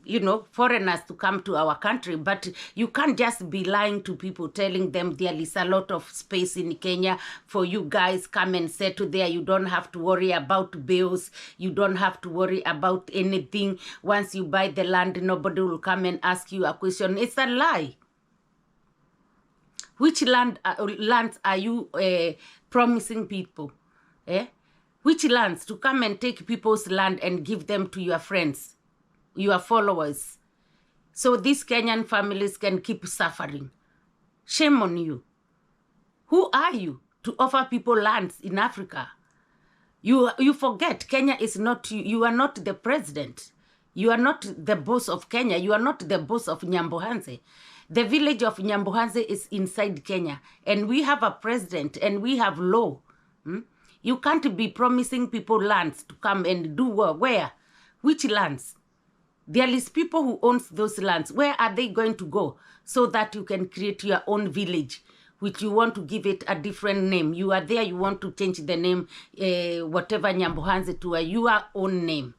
you know, foreigners to come to our country, but you can't just be lying to people, telling them there is a lot of space in Kenya for you guys, come and settle there. You don't have to worry about bills. You don't have to worry about anything. Once you buy the land, nobody will come and ask you a question. It's a lie. Which lands are you promising people? Which lands to come and take people's land and give them to your friends, your followers, so these Kenyan families can keep suffering? Shame on you. Who are you to offer people lands in Africa? You forget Kenya is not you. You are not the president. You are not the boss of Kenya. You are not the boss of Nyambohanze. The village of Nyambohanze is inside Kenya, and we have a president and we have law. You can't be promising people lands to come and do work. Where? Which lands? There is people who owns those lands. Where are they going to go so that you can create your own village, which you want to give it a different name? You are there, you want to change the name, whatever Nyambohanze, to your own name.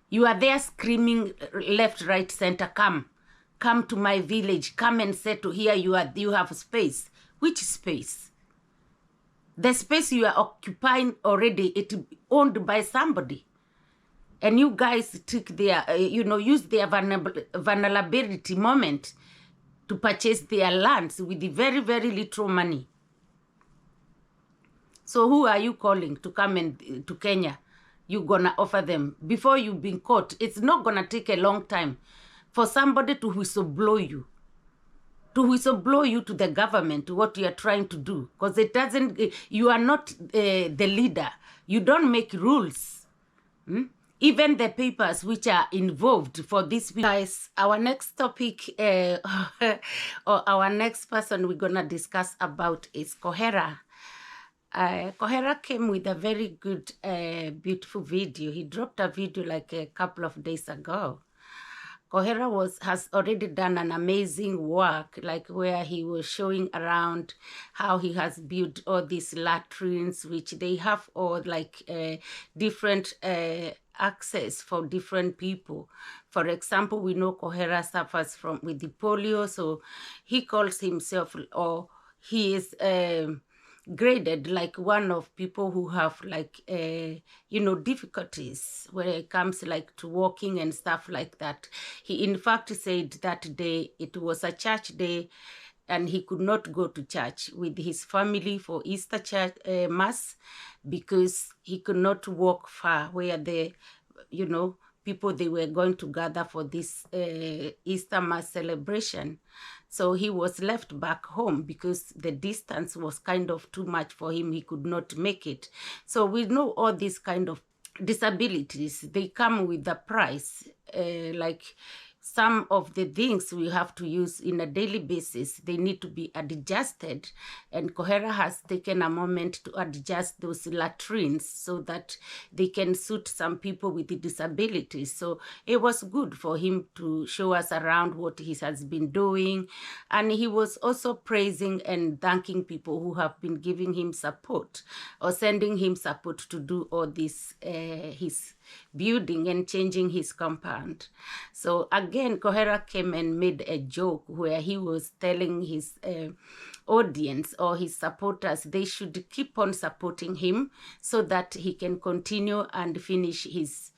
You are there screaming left, right, center, come to my village, come and settle here. You have space. Which space? The space you are occupying already, it owned by somebody. And you guys took their, use their vulnerability moment to purchase their lands with the very, very little money. So who are you calling to come to Kenya? You're gonna offer them before you've been caught. It's not gonna take a long time for somebody to whistleblow you. To the government, what you are trying to do. Because it doesn't, you are not the leader. You don't make rules. Even the papers which are involved for this. Guys, our next topic, or our next person we're gonna discuss about is Kohera. Kohera came with a very good, beautiful video. He dropped a video like a couple of days ago. Kohera has already done an amazing work, like where he was showing around how he has built all these latrines, which they have all like different access for different people. For example, we know Kohera suffers with the polio, so he calls himself, or he is graded like one of people who have like, you know, difficulties when it comes like to walking and stuff like that. He in fact said that day it was a church day and he could not go to church with his family for Easter church mass because he could not walk far where the, you know, people they were going to gather for this Easter mass celebration. So he was left back home because the distance was kind of too much for him. He could not make it. So we know all these kind of disabilities, they come with the price, like some of the things we have to use in a daily basis, they need to be adjusted. And Kohera has taken a moment to adjust those latrines so that they can suit some people with disabilities. So it was good for him to show us around what he has been doing. And he was also praising and thanking people who have been giving him support or sending him support to do all this, his building and changing his compound. So again, Kohera came and made a joke where he was telling his audience or his supporters they should keep on supporting him so that he can continue and finish his,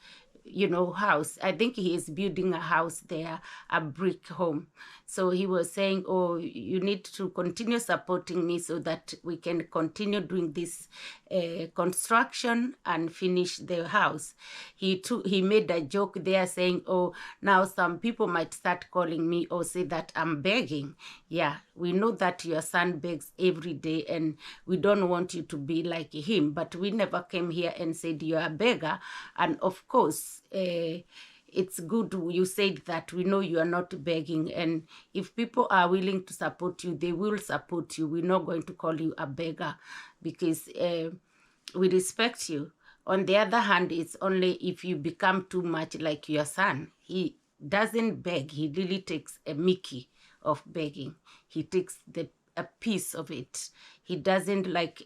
you know, house. I think he is building a house there, a brick home. So he was saying, oh, you need to continue supporting me so that we can continue doing this construction and finish the house. He made a joke there saying, oh, now some people might start calling me or say that I'm begging. Yeah, we know that your son begs every day and we don't want you to be like him, but we never came here and said you're a beggar. And of course, it's good you said that. We know you are not begging, and if people are willing to support you, they will support you. We're not going to call you a beggar because we respect you. On the other hand, it's only if you become too much like your son. He doesn't beg. He really takes a Mickey of begging. He takes a piece of it. He doesn't like...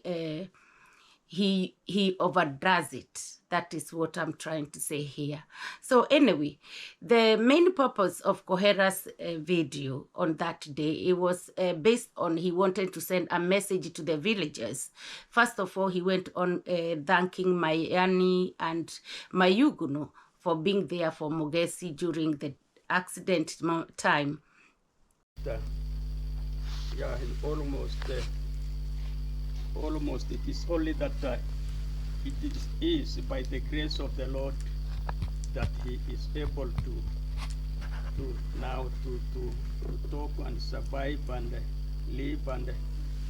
he overdoes it. That is what I'm trying to say here. So anyway, the main purpose of Kohera's video on that day, it was based on he wanted to send a message to the villagers. First of all, he went on thanking Mayani and Mayuguno for being there for Mogesi during the accident time. Yeah, almost it is only that it is by the grace of the Lord that he is able to now talk and survive and live. And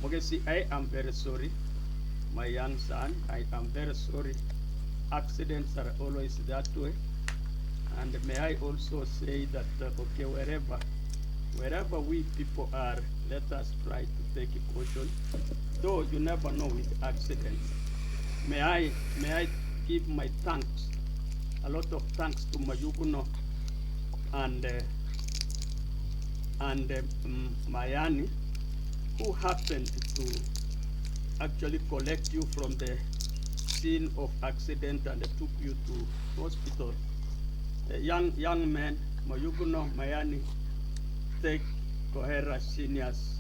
Mogesi, I am very sorry, my young son. I am very sorry. Accidents are always that way. And may I also say that okay, wherever we people are, let us try to take caution. Though you never know with accidents. May I give my thanks, a lot of thanks to Mayuguno and Mayani, who happened to actually collect you from the scene of accident and took you to hospital. Young men, Mayuguno, Mayani, take Kohera Senior's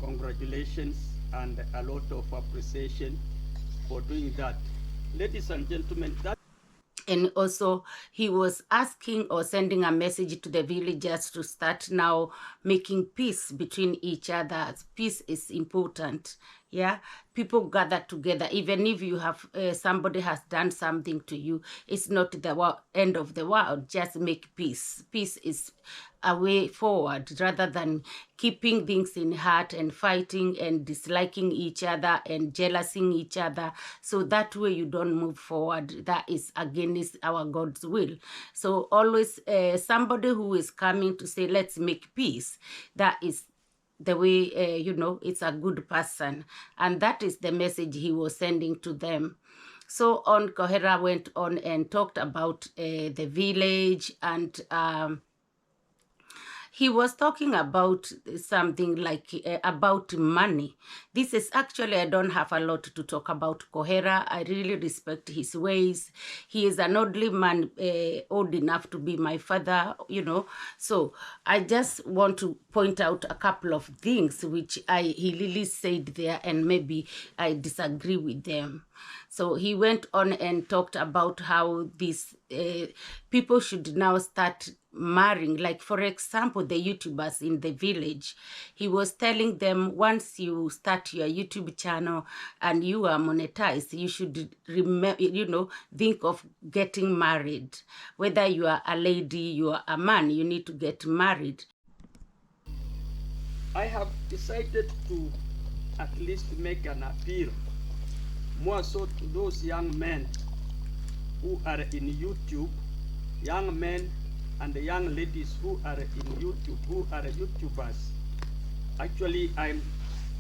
congratulations and a lot of appreciation for doing that. Ladies and gentlemen, that... And also he was asking or sending a message to the villagers to start now making peace between each other. Peace is important. Yeah, people gather together. Even if you have somebody has done something to you, it's not the end of the world. Just make peace. Peace is a way forward rather than keeping things in heart and fighting and disliking each other and jealousing each other. So that way you don't move forward. That is against our God's will. So always somebody who is coming to say, let's make peace, that is the way, you know, it's a good person. And that is the message he was sending to them. So on, Kohera went on and talked about the village, and he was talking about something like about money. This is actually, I don't have a lot to talk about Kohera. I really respect his ways. He is an oldly man, old enough to be my father, you know. So I just want to point out a couple of things which he really said there, and maybe I disagree with them. So he went on and talked about how these people should now start marrying. Like, for example, the YouTubers in the village. He was telling them, once you start your YouTube channel and you are monetized, you should remember, you know, think of getting married. Whether you are a lady, you are a man, you need to get married. I have decided to at least make an appeal more so to those young men who are in YouTube, young men and the young ladies who are in YouTube, who are YouTubers. Actually,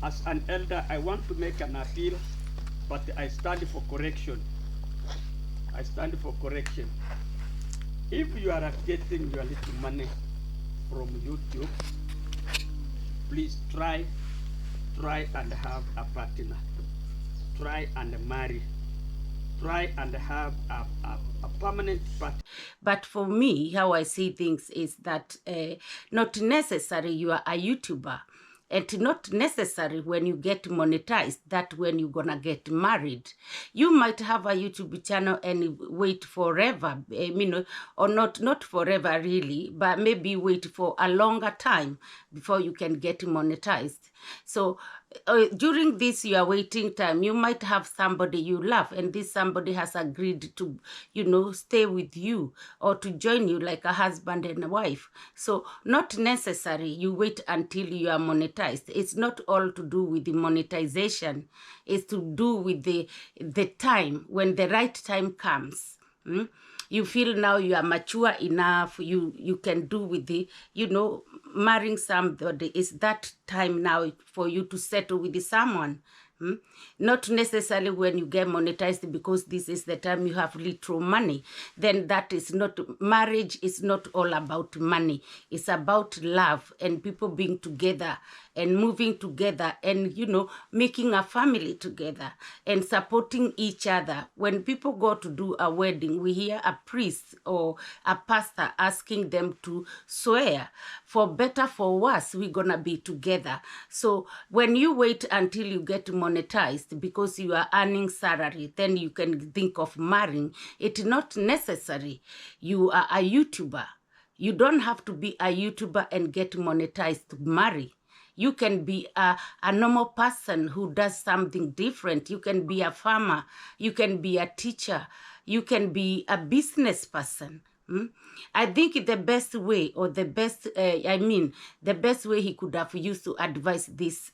as an elder, I want to make an appeal, but I stand for correction. I stand for correction. If you are getting your little money from YouTube, please try and have a partner. Try and marry. Try and have a permanent partner. But for me, how I see things is that not necessary you are a YouTuber, and not necessary when you get monetized that when you're gonna get married. You might have a YouTube channel and wait forever, you know, or not forever really, but maybe wait for a longer time before you can get monetized. So during this your waiting time, you might have somebody you love, and this somebody has agreed to, you know, stay with you or to join you like a husband and a wife. So not necessary you wait until you are monetized. It's not all to do with the monetization. It's to do with the time, when the right time comes. You feel now you are mature enough, you can do with the, you know, marrying somebody. Is that time now for you to settle with someone. Not necessarily when you get monetized, because this is the time you have little money. Then that is not, marriage is not all about money. It's about love and people being together and moving together and, you know, making a family together and supporting each other. When people go to do a wedding, we hear a priest or a pastor asking them to swear, for better, for worse, we're gonna be together. So when you wait until you get monetized because you are earning salary, then you can think of marrying. It's not necessary you are a YouTuber. You don't have to be a YouTuber and get monetized to marry. You can be a normal person who does something different. You can be a farmer. You can be a teacher. You can be a business person. I think the best way, or the best, the best way he could have used to advise these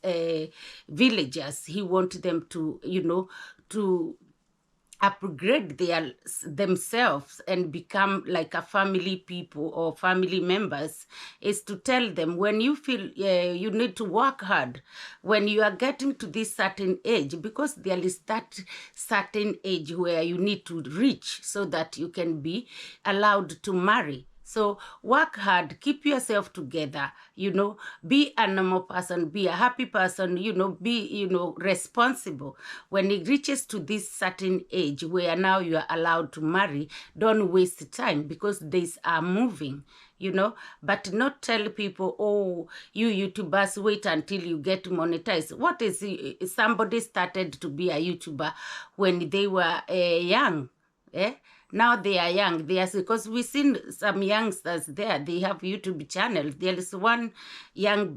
villagers, he wanted them to, you know, to upgrade themselves and become like a family people or family members, is to tell them, when you feel you need to work hard, when you are getting to this certain age, because there is that certain age where you need to reach so that you can be allowed to marry. So work hard, keep yourself together, you know, be a normal person, be a happy person, you know, be, you know, responsible. When it reaches to this certain age where now you are allowed to marry, don't waste time, because days are moving, you know, but not tell people, oh, you YouTubers, wait until you get monetized. What is somebody started to be a YouTuber when they were young, eh? Now they are young. They are, because we've seen some youngsters there. They have YouTube channels. There is one young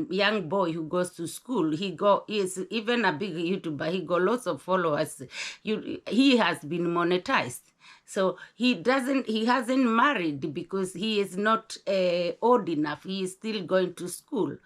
young boy who goes to school. He is even a big YouTuber. He got lots of followers. He has been monetized. So he hasn't married because he is not old enough. He is still going to school.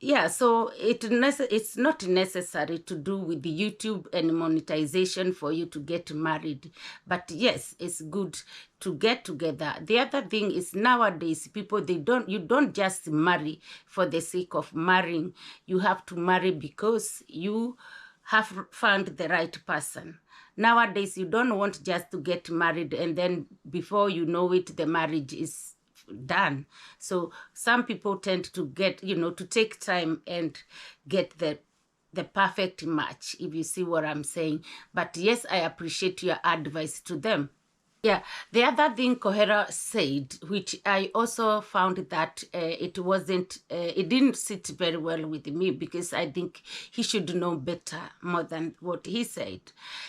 Yeah, so it's not necessary to do with the YouTube and monetization for you to get married. But yes, it's good to get together. The other thing is, nowadays, people, you don't just marry for the sake of marrying. You have to marry because you have found the right person. Nowadays, you don't want just to get married and then before you know it, the marriage is done. So some people tend to get, you know, to take time and get the perfect match, if you see what I'm saying. But yes, I appreciate your advice to them. Yeah, the other thing Kohera said, which I also found that it didn't sit very well with me, because I think he should know better more than what he said.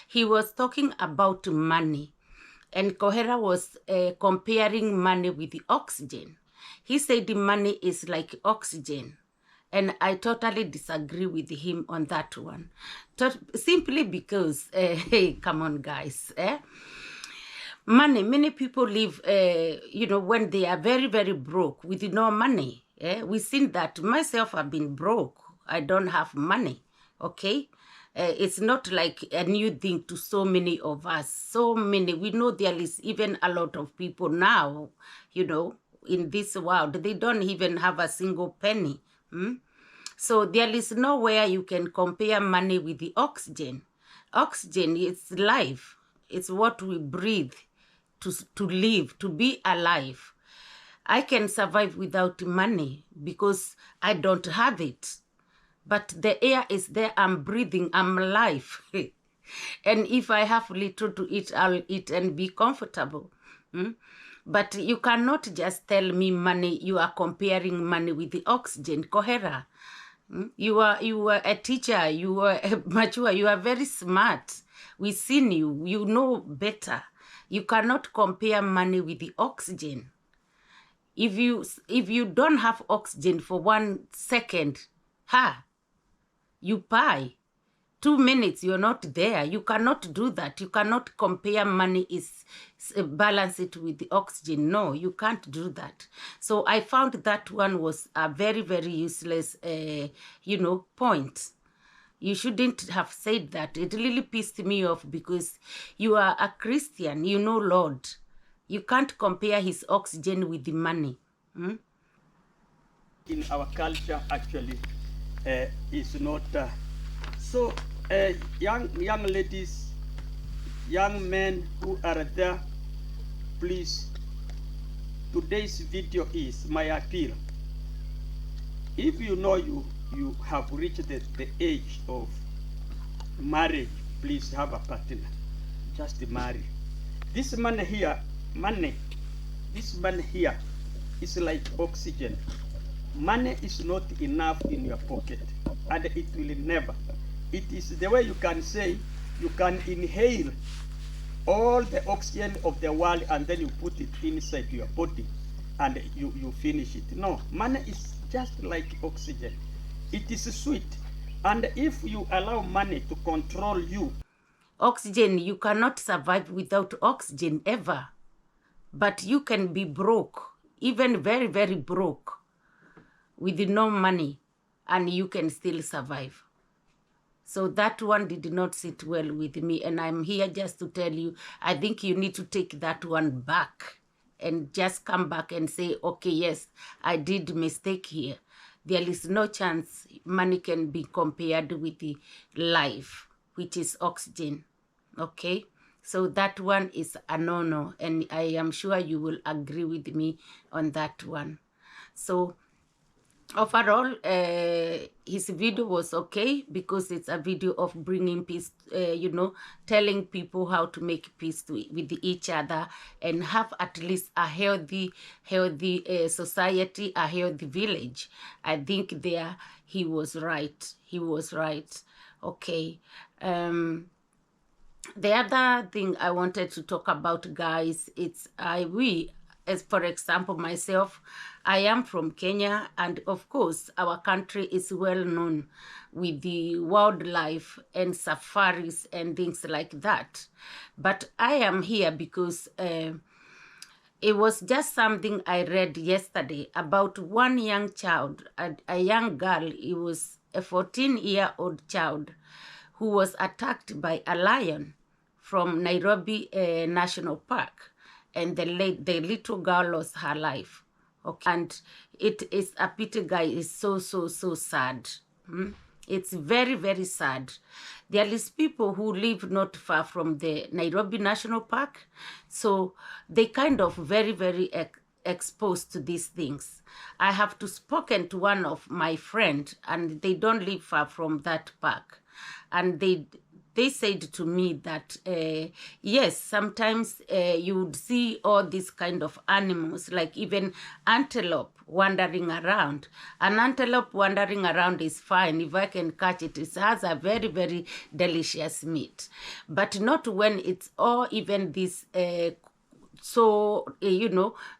He was talking about money, and Kohera was comparing money with the oxygen. He said the money is like oxygen. And I totally disagree with him on that one. Simply because, hey, come on, guys. Money, many people live, you know, when they are very, very broke with no money. We've seen that. Myself, I've been broke. I don't have money, okay? It's not like a new thing to so many of us. So many. We know there is even a lot of people now, you know, in this world. They don't even have a single penny. So there is nowhere you can compare money with the oxygen. Oxygen is life. It's what we breathe to live, to be alive. I can survive without money because I don't have it. But the air is there, I'm breathing, I'm alive. And if I have little to eat, I'll eat and be comfortable. But you cannot just tell me money, you are comparing money with the oxygen. Kohera, you are a teacher, you are mature, you are very smart. We've seen you, you know better. You cannot compare money with the oxygen. If you don't have oxygen for 1 second, you pie. 2 minutes, you're not there. You cannot do that. You cannot compare money balance it with the oxygen. No, you can't do that. So I found that one was a very, very useless, you know, point. You shouldn't have said that. It really pissed me off because you are a Christian, you know Lord. You can't compare his oxygen with the money. In our culture, actually, is not so. Young ladies, young men who are there, please. Today's video is my appeal. If you know you have reached the age of marriage, please have a partner. Just marry. This money here, this money here is like oxygen. Money is not enough in your pocket, and it will never. It is the way you can say, you can inhale all the oxygen of the world and then you put it inside your body and you finish it. No, money is just like oxygen. It is sweet. And if you allow money to control you, oxygen, you cannot survive without oxygen ever. But you can be broke, even very, very broke, with no money, and you can still survive. So that one did not sit well with me, and I'm here just to tell you, I think you need to take that one back and just come back and say, okay, yes, I did mistake here. There is no chance money can be compared with the life, which is oxygen, okay? So that one is a no-no, and I am sure you will agree with me on that one. So overall, his video was okay because it's a video of bringing peace, you know, telling people how to make peace with each other and have at least a healthy society, a healthy village. I think there he was right. He was right. Okay. The other thing I wanted to talk about, guys, it's as for example, myself, I am from Kenya, and of course, our country is well known with the wildlife and safaris and things like that. But I am here because it was just something I read yesterday about one young child, a young girl. It was a 14-year-old child who was attacked by a lion from Nairobi National Park. And the little girl lost her life. Okay. And it is a pity, guy. It's so sad. It's very, very sad. There is people who live not far from the Nairobi National Park. So they kind of very, very exposed to these things. I have to spoken to one of my friend, and they don't live far from that park, and they said to me that yes, sometimes you would see all these kind of animals, like even antelope wandering around. An antelope wandering around is fine. If I can catch it, it has a very, very delicious meat. But not when it's all even this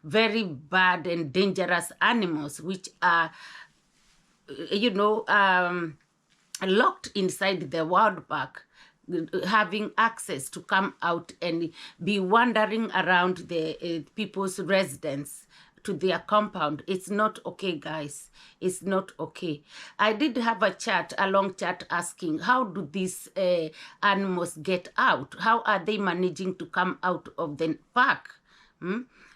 very bad and dangerous animals, which are, locked inside the wild park, having access to come out and be wandering around the people's residence to their compound. It's not okay, guys. It's not okay. I did have a long chat asking, how do these animals get out? How are they managing to come out of the park?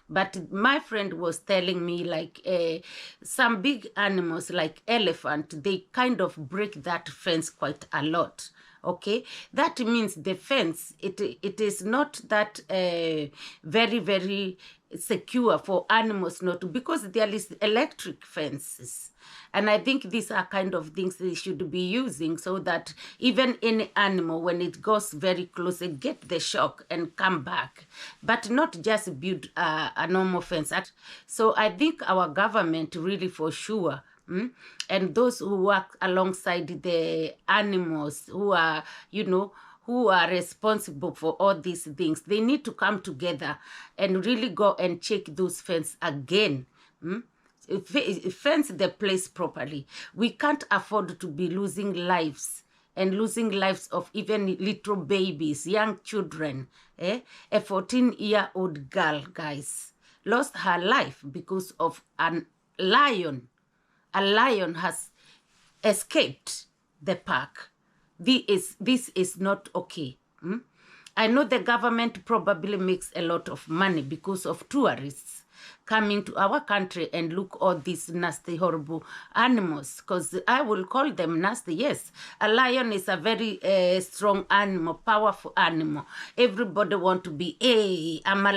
But my friend was telling me, like, some big animals like elephant, they kind of break that fence quite a lot. Okay, that means the fence, it is not that very, very secure for animals not to, because there is electric fences. And I think these are kind of things they should be using, so that even any animal, when it goes very close, it get the shock and come back, but not just build a normal fence. So I think our government really for sure, and those who work alongside the animals, who are, who are responsible for all these things, they need to come together and really go and check those fences again. Fence the place properly. We can't afford to be losing lives, and losing lives of even little babies, young children. A 14-year-old girl, guys, lost her life because of a lion. A lion has escaped the park. This is not okay. I know the government probably makes a lot of money because of tourists coming to our country and look all these nasty, horrible animals, because I will call them nasty. Yes, a lion is a very strong animal, powerful animal. Everybody want to be, hey, I'm a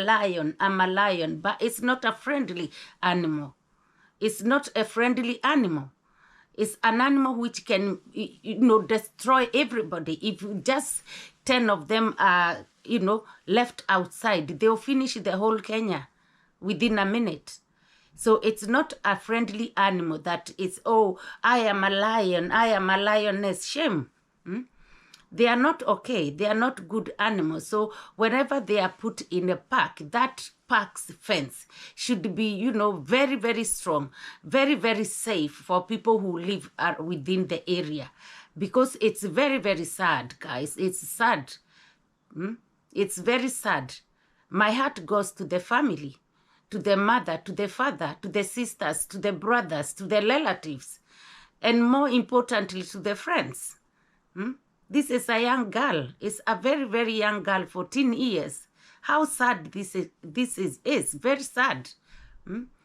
lion, but it's not a friendly animal. It's not a friendly animal. It's an animal which can, destroy everybody. If just 10 of them are, left outside, they'll finish the whole Kenya within a minute. So it's not a friendly animal that is, oh, I am a lion, I am a lioness. Shame. They are not okay. They are not good animals. So whenever they are put in a park, that park's fence should be, very, very strong, very, very safe for people who live within the area. Because it's very, very sad, guys. It's sad. It's very sad. My heart goes to the family, to the mother, to the father, to the sisters, to the brothers, to the relatives, and more importantly, to the friends. This is a young girl. It's a very, very young girl, 14 years. How sad this is very sad.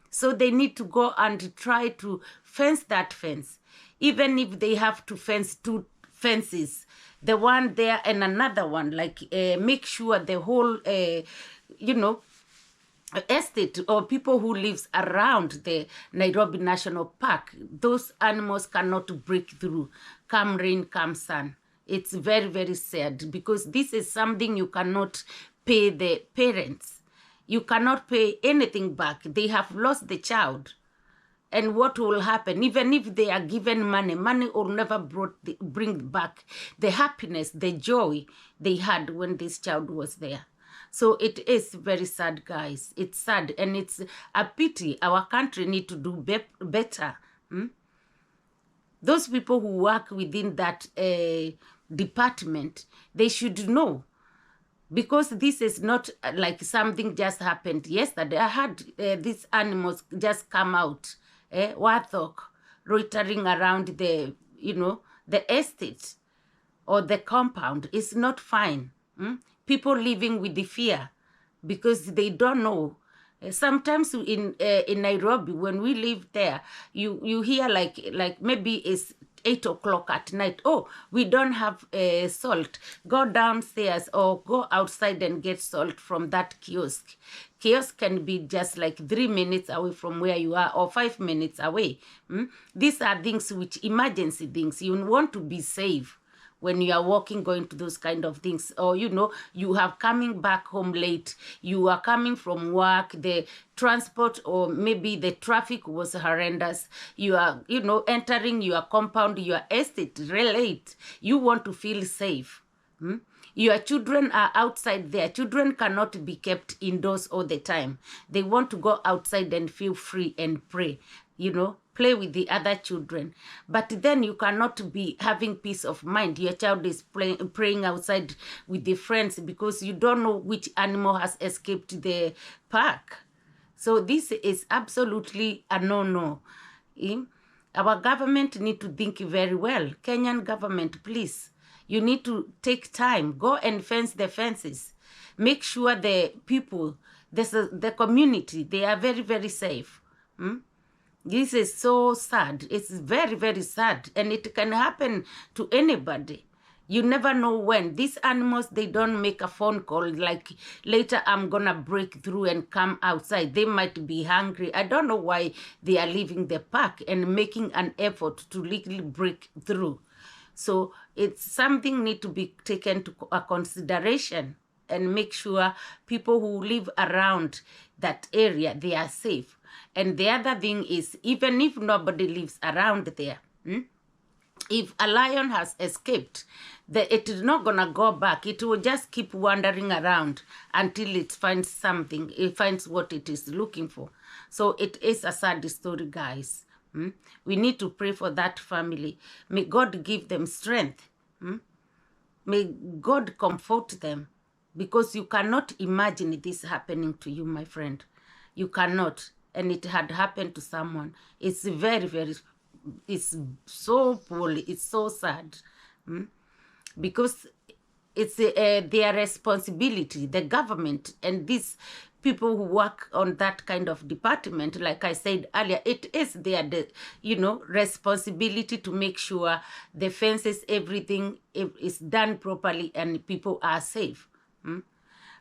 So they need to go and try to fence that fence. Even if they have to fence 2 fences, the one there and another one, like make sure the whole, estate or people who lives around the Nairobi National Park, those animals cannot break through, come rain, come sun. It's very, very sad, because this is something you cannot pay the parents. You cannot pay anything back. They have lost the child. And what will happen? Even if they are given money, money will never bring back the happiness, the joy they had when this child was there. So it is very sad, guys. It's sad, and it's a pity. Our country need to do better. Those people who work within that department, they should know, because this is not like something just happened yesterday. I had these animals just come out, warthog, loitering around the, the estate or the compound. It's not fine. People living with the fear because they don't know. Sometimes in Nairobi, when we live there, you hear like maybe it's 8 o'clock at night. Oh, we don't have salt. Go downstairs or go outside and get salt from that kiosk. Kiosk can be just like 3 minutes away from where you are or 5 minutes away. These are things which, emergency things. You want to be safe when you are walking, going to those kind of things. Or, you know, you have coming back home late. You are coming from work. The transport or maybe the traffic was horrendous. You are, you know, entering your compound, your estate late. You want to feel safe. Your children are outside there. Children cannot be kept indoors all the time. They want to go outside and feel free and pray, you know, play with the other children. But then you cannot be having peace of mind. Your child is praying outside with the friends because you don't know which animal has escaped the park. So this is absolutely a no-no. Our government need to think very well. Kenyan government, please. You need to take time. Go and fence the fences. Make sure the people, the community, they are very, very safe. This is so sad. It's very, very sad. And it can happen to anybody. You never know when. These animals, they don't make a phone call like, later I'm going to break through and come outside. They might be hungry. I don't know why they are leaving the park and making an effort to legally break through. So it's something need to be taken to a consideration and make sure people who live around that area, they are safe. And the other thing is, even if nobody lives around there, if a lion has escaped, it is not going to go back. It will just keep wandering around until it finds something. It finds what it is looking for. So it is a sad story, guys. We need to pray for that family. May God give them strength. May God comfort them. Because you cannot imagine this happening to you, my friend. You cannot. And it had happened to someone. It's very, very, it's so poorly. It's so sad. Because it's their responsibility, the government, and these people who work on that kind of department, like I said earlier, it is their, you know, responsibility to make sure the fences, everything is done properly and people are safe.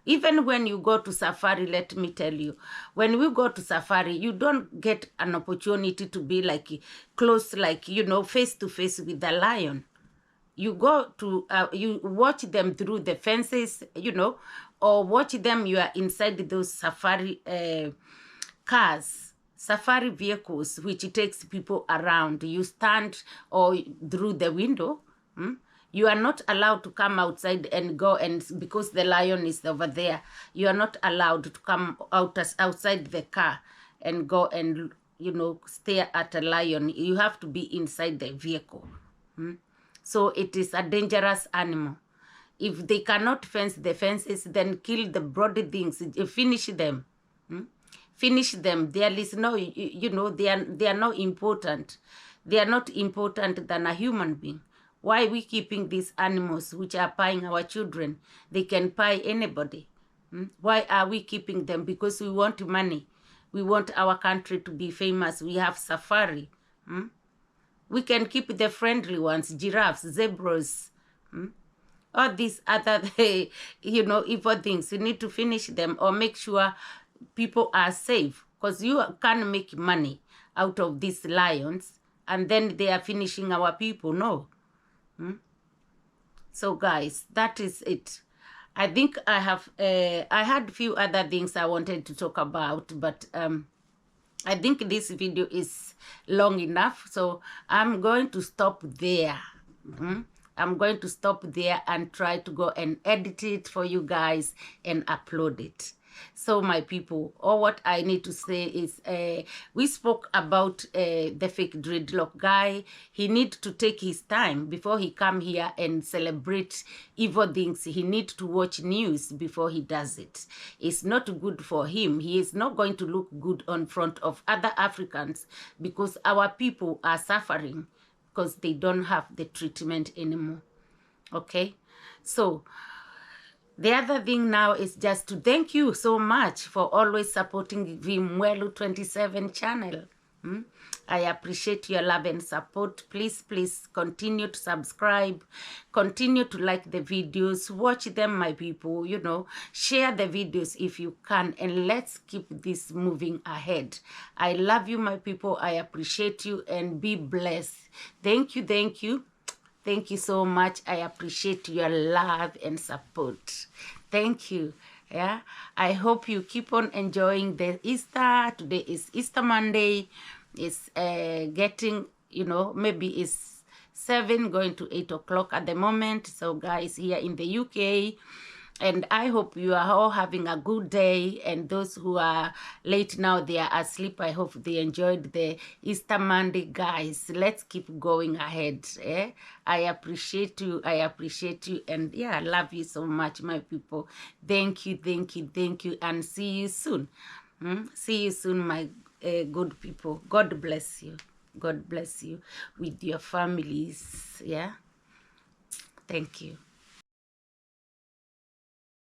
Even when you go to safari, let me tell you, when we go to safari, you don't get an opportunity to be like close, like, you know, face to face with the lion. You go to, you watch them through the fences, you know, or watch them, you are inside those safari cars, safari vehicles, which takes people around. You stand or through the window. You are not allowed to come outside and go, and because the lion is over there, you are not allowed to come outside the car and go and, you know, stare at a lion. You have to be inside the vehicle. So it is a dangerous animal. If they cannot fence the fences, then kill the broad things, finish them. Finish them. There is no, you know, they are not important. They are not important than a human being. Why are we keeping these animals which are buying our children? They can buy anybody. Why are we keeping them? Because we want money. We want our country to be famous. We have safari. We can keep the friendly ones, giraffes, zebras, all these other, you know, evil things. You need to finish them or make sure people are safe, because you can't make money out of these lions and then they are finishing our people. No. So guys, that is it. I think I have, I had a few other things I wanted to talk about, but I think this video is long enough, so I'm going to stop there. I'm going to stop there and try to go and edit it for you guys and upload it. So my people, all what I need to say is we spoke about the fake dreadlock guy. He needs to take his time before he come here and celebrate evil things. He needs to watch news before he does it. It's not good for him. He is not going to look good in front of other Africans because our people are suffering because they don't have the treatment anymore. Okay? So the other thing now is just to thank you so much for always supporting the Mwelu 27 channel. I appreciate your love and support. Please, please continue to subscribe, continue to like the videos, watch them, my people, you know, share the videos if you can, and let's keep this moving ahead. I love you, my people. I appreciate you, and be blessed. Thank you, thank you. Thank you so much. I appreciate your love and support. Thank you. Yeah, I hope you keep on enjoying the Easter. Today is Easter Monday. It's getting, you know, maybe it's 7 going to 8 o'clock at the moment. So guys, here in the UK, and I hope you are all having a good day. And those who are late now, they are asleep. I hope they enjoyed the Easter Monday, guys. Let's keep going ahead. I appreciate you. I appreciate you. And yeah, I love you so much, my people. Thank you, thank you, thank you. And see you soon. See you soon, my good people. God bless you. God bless you with your families. Yeah. Thank you.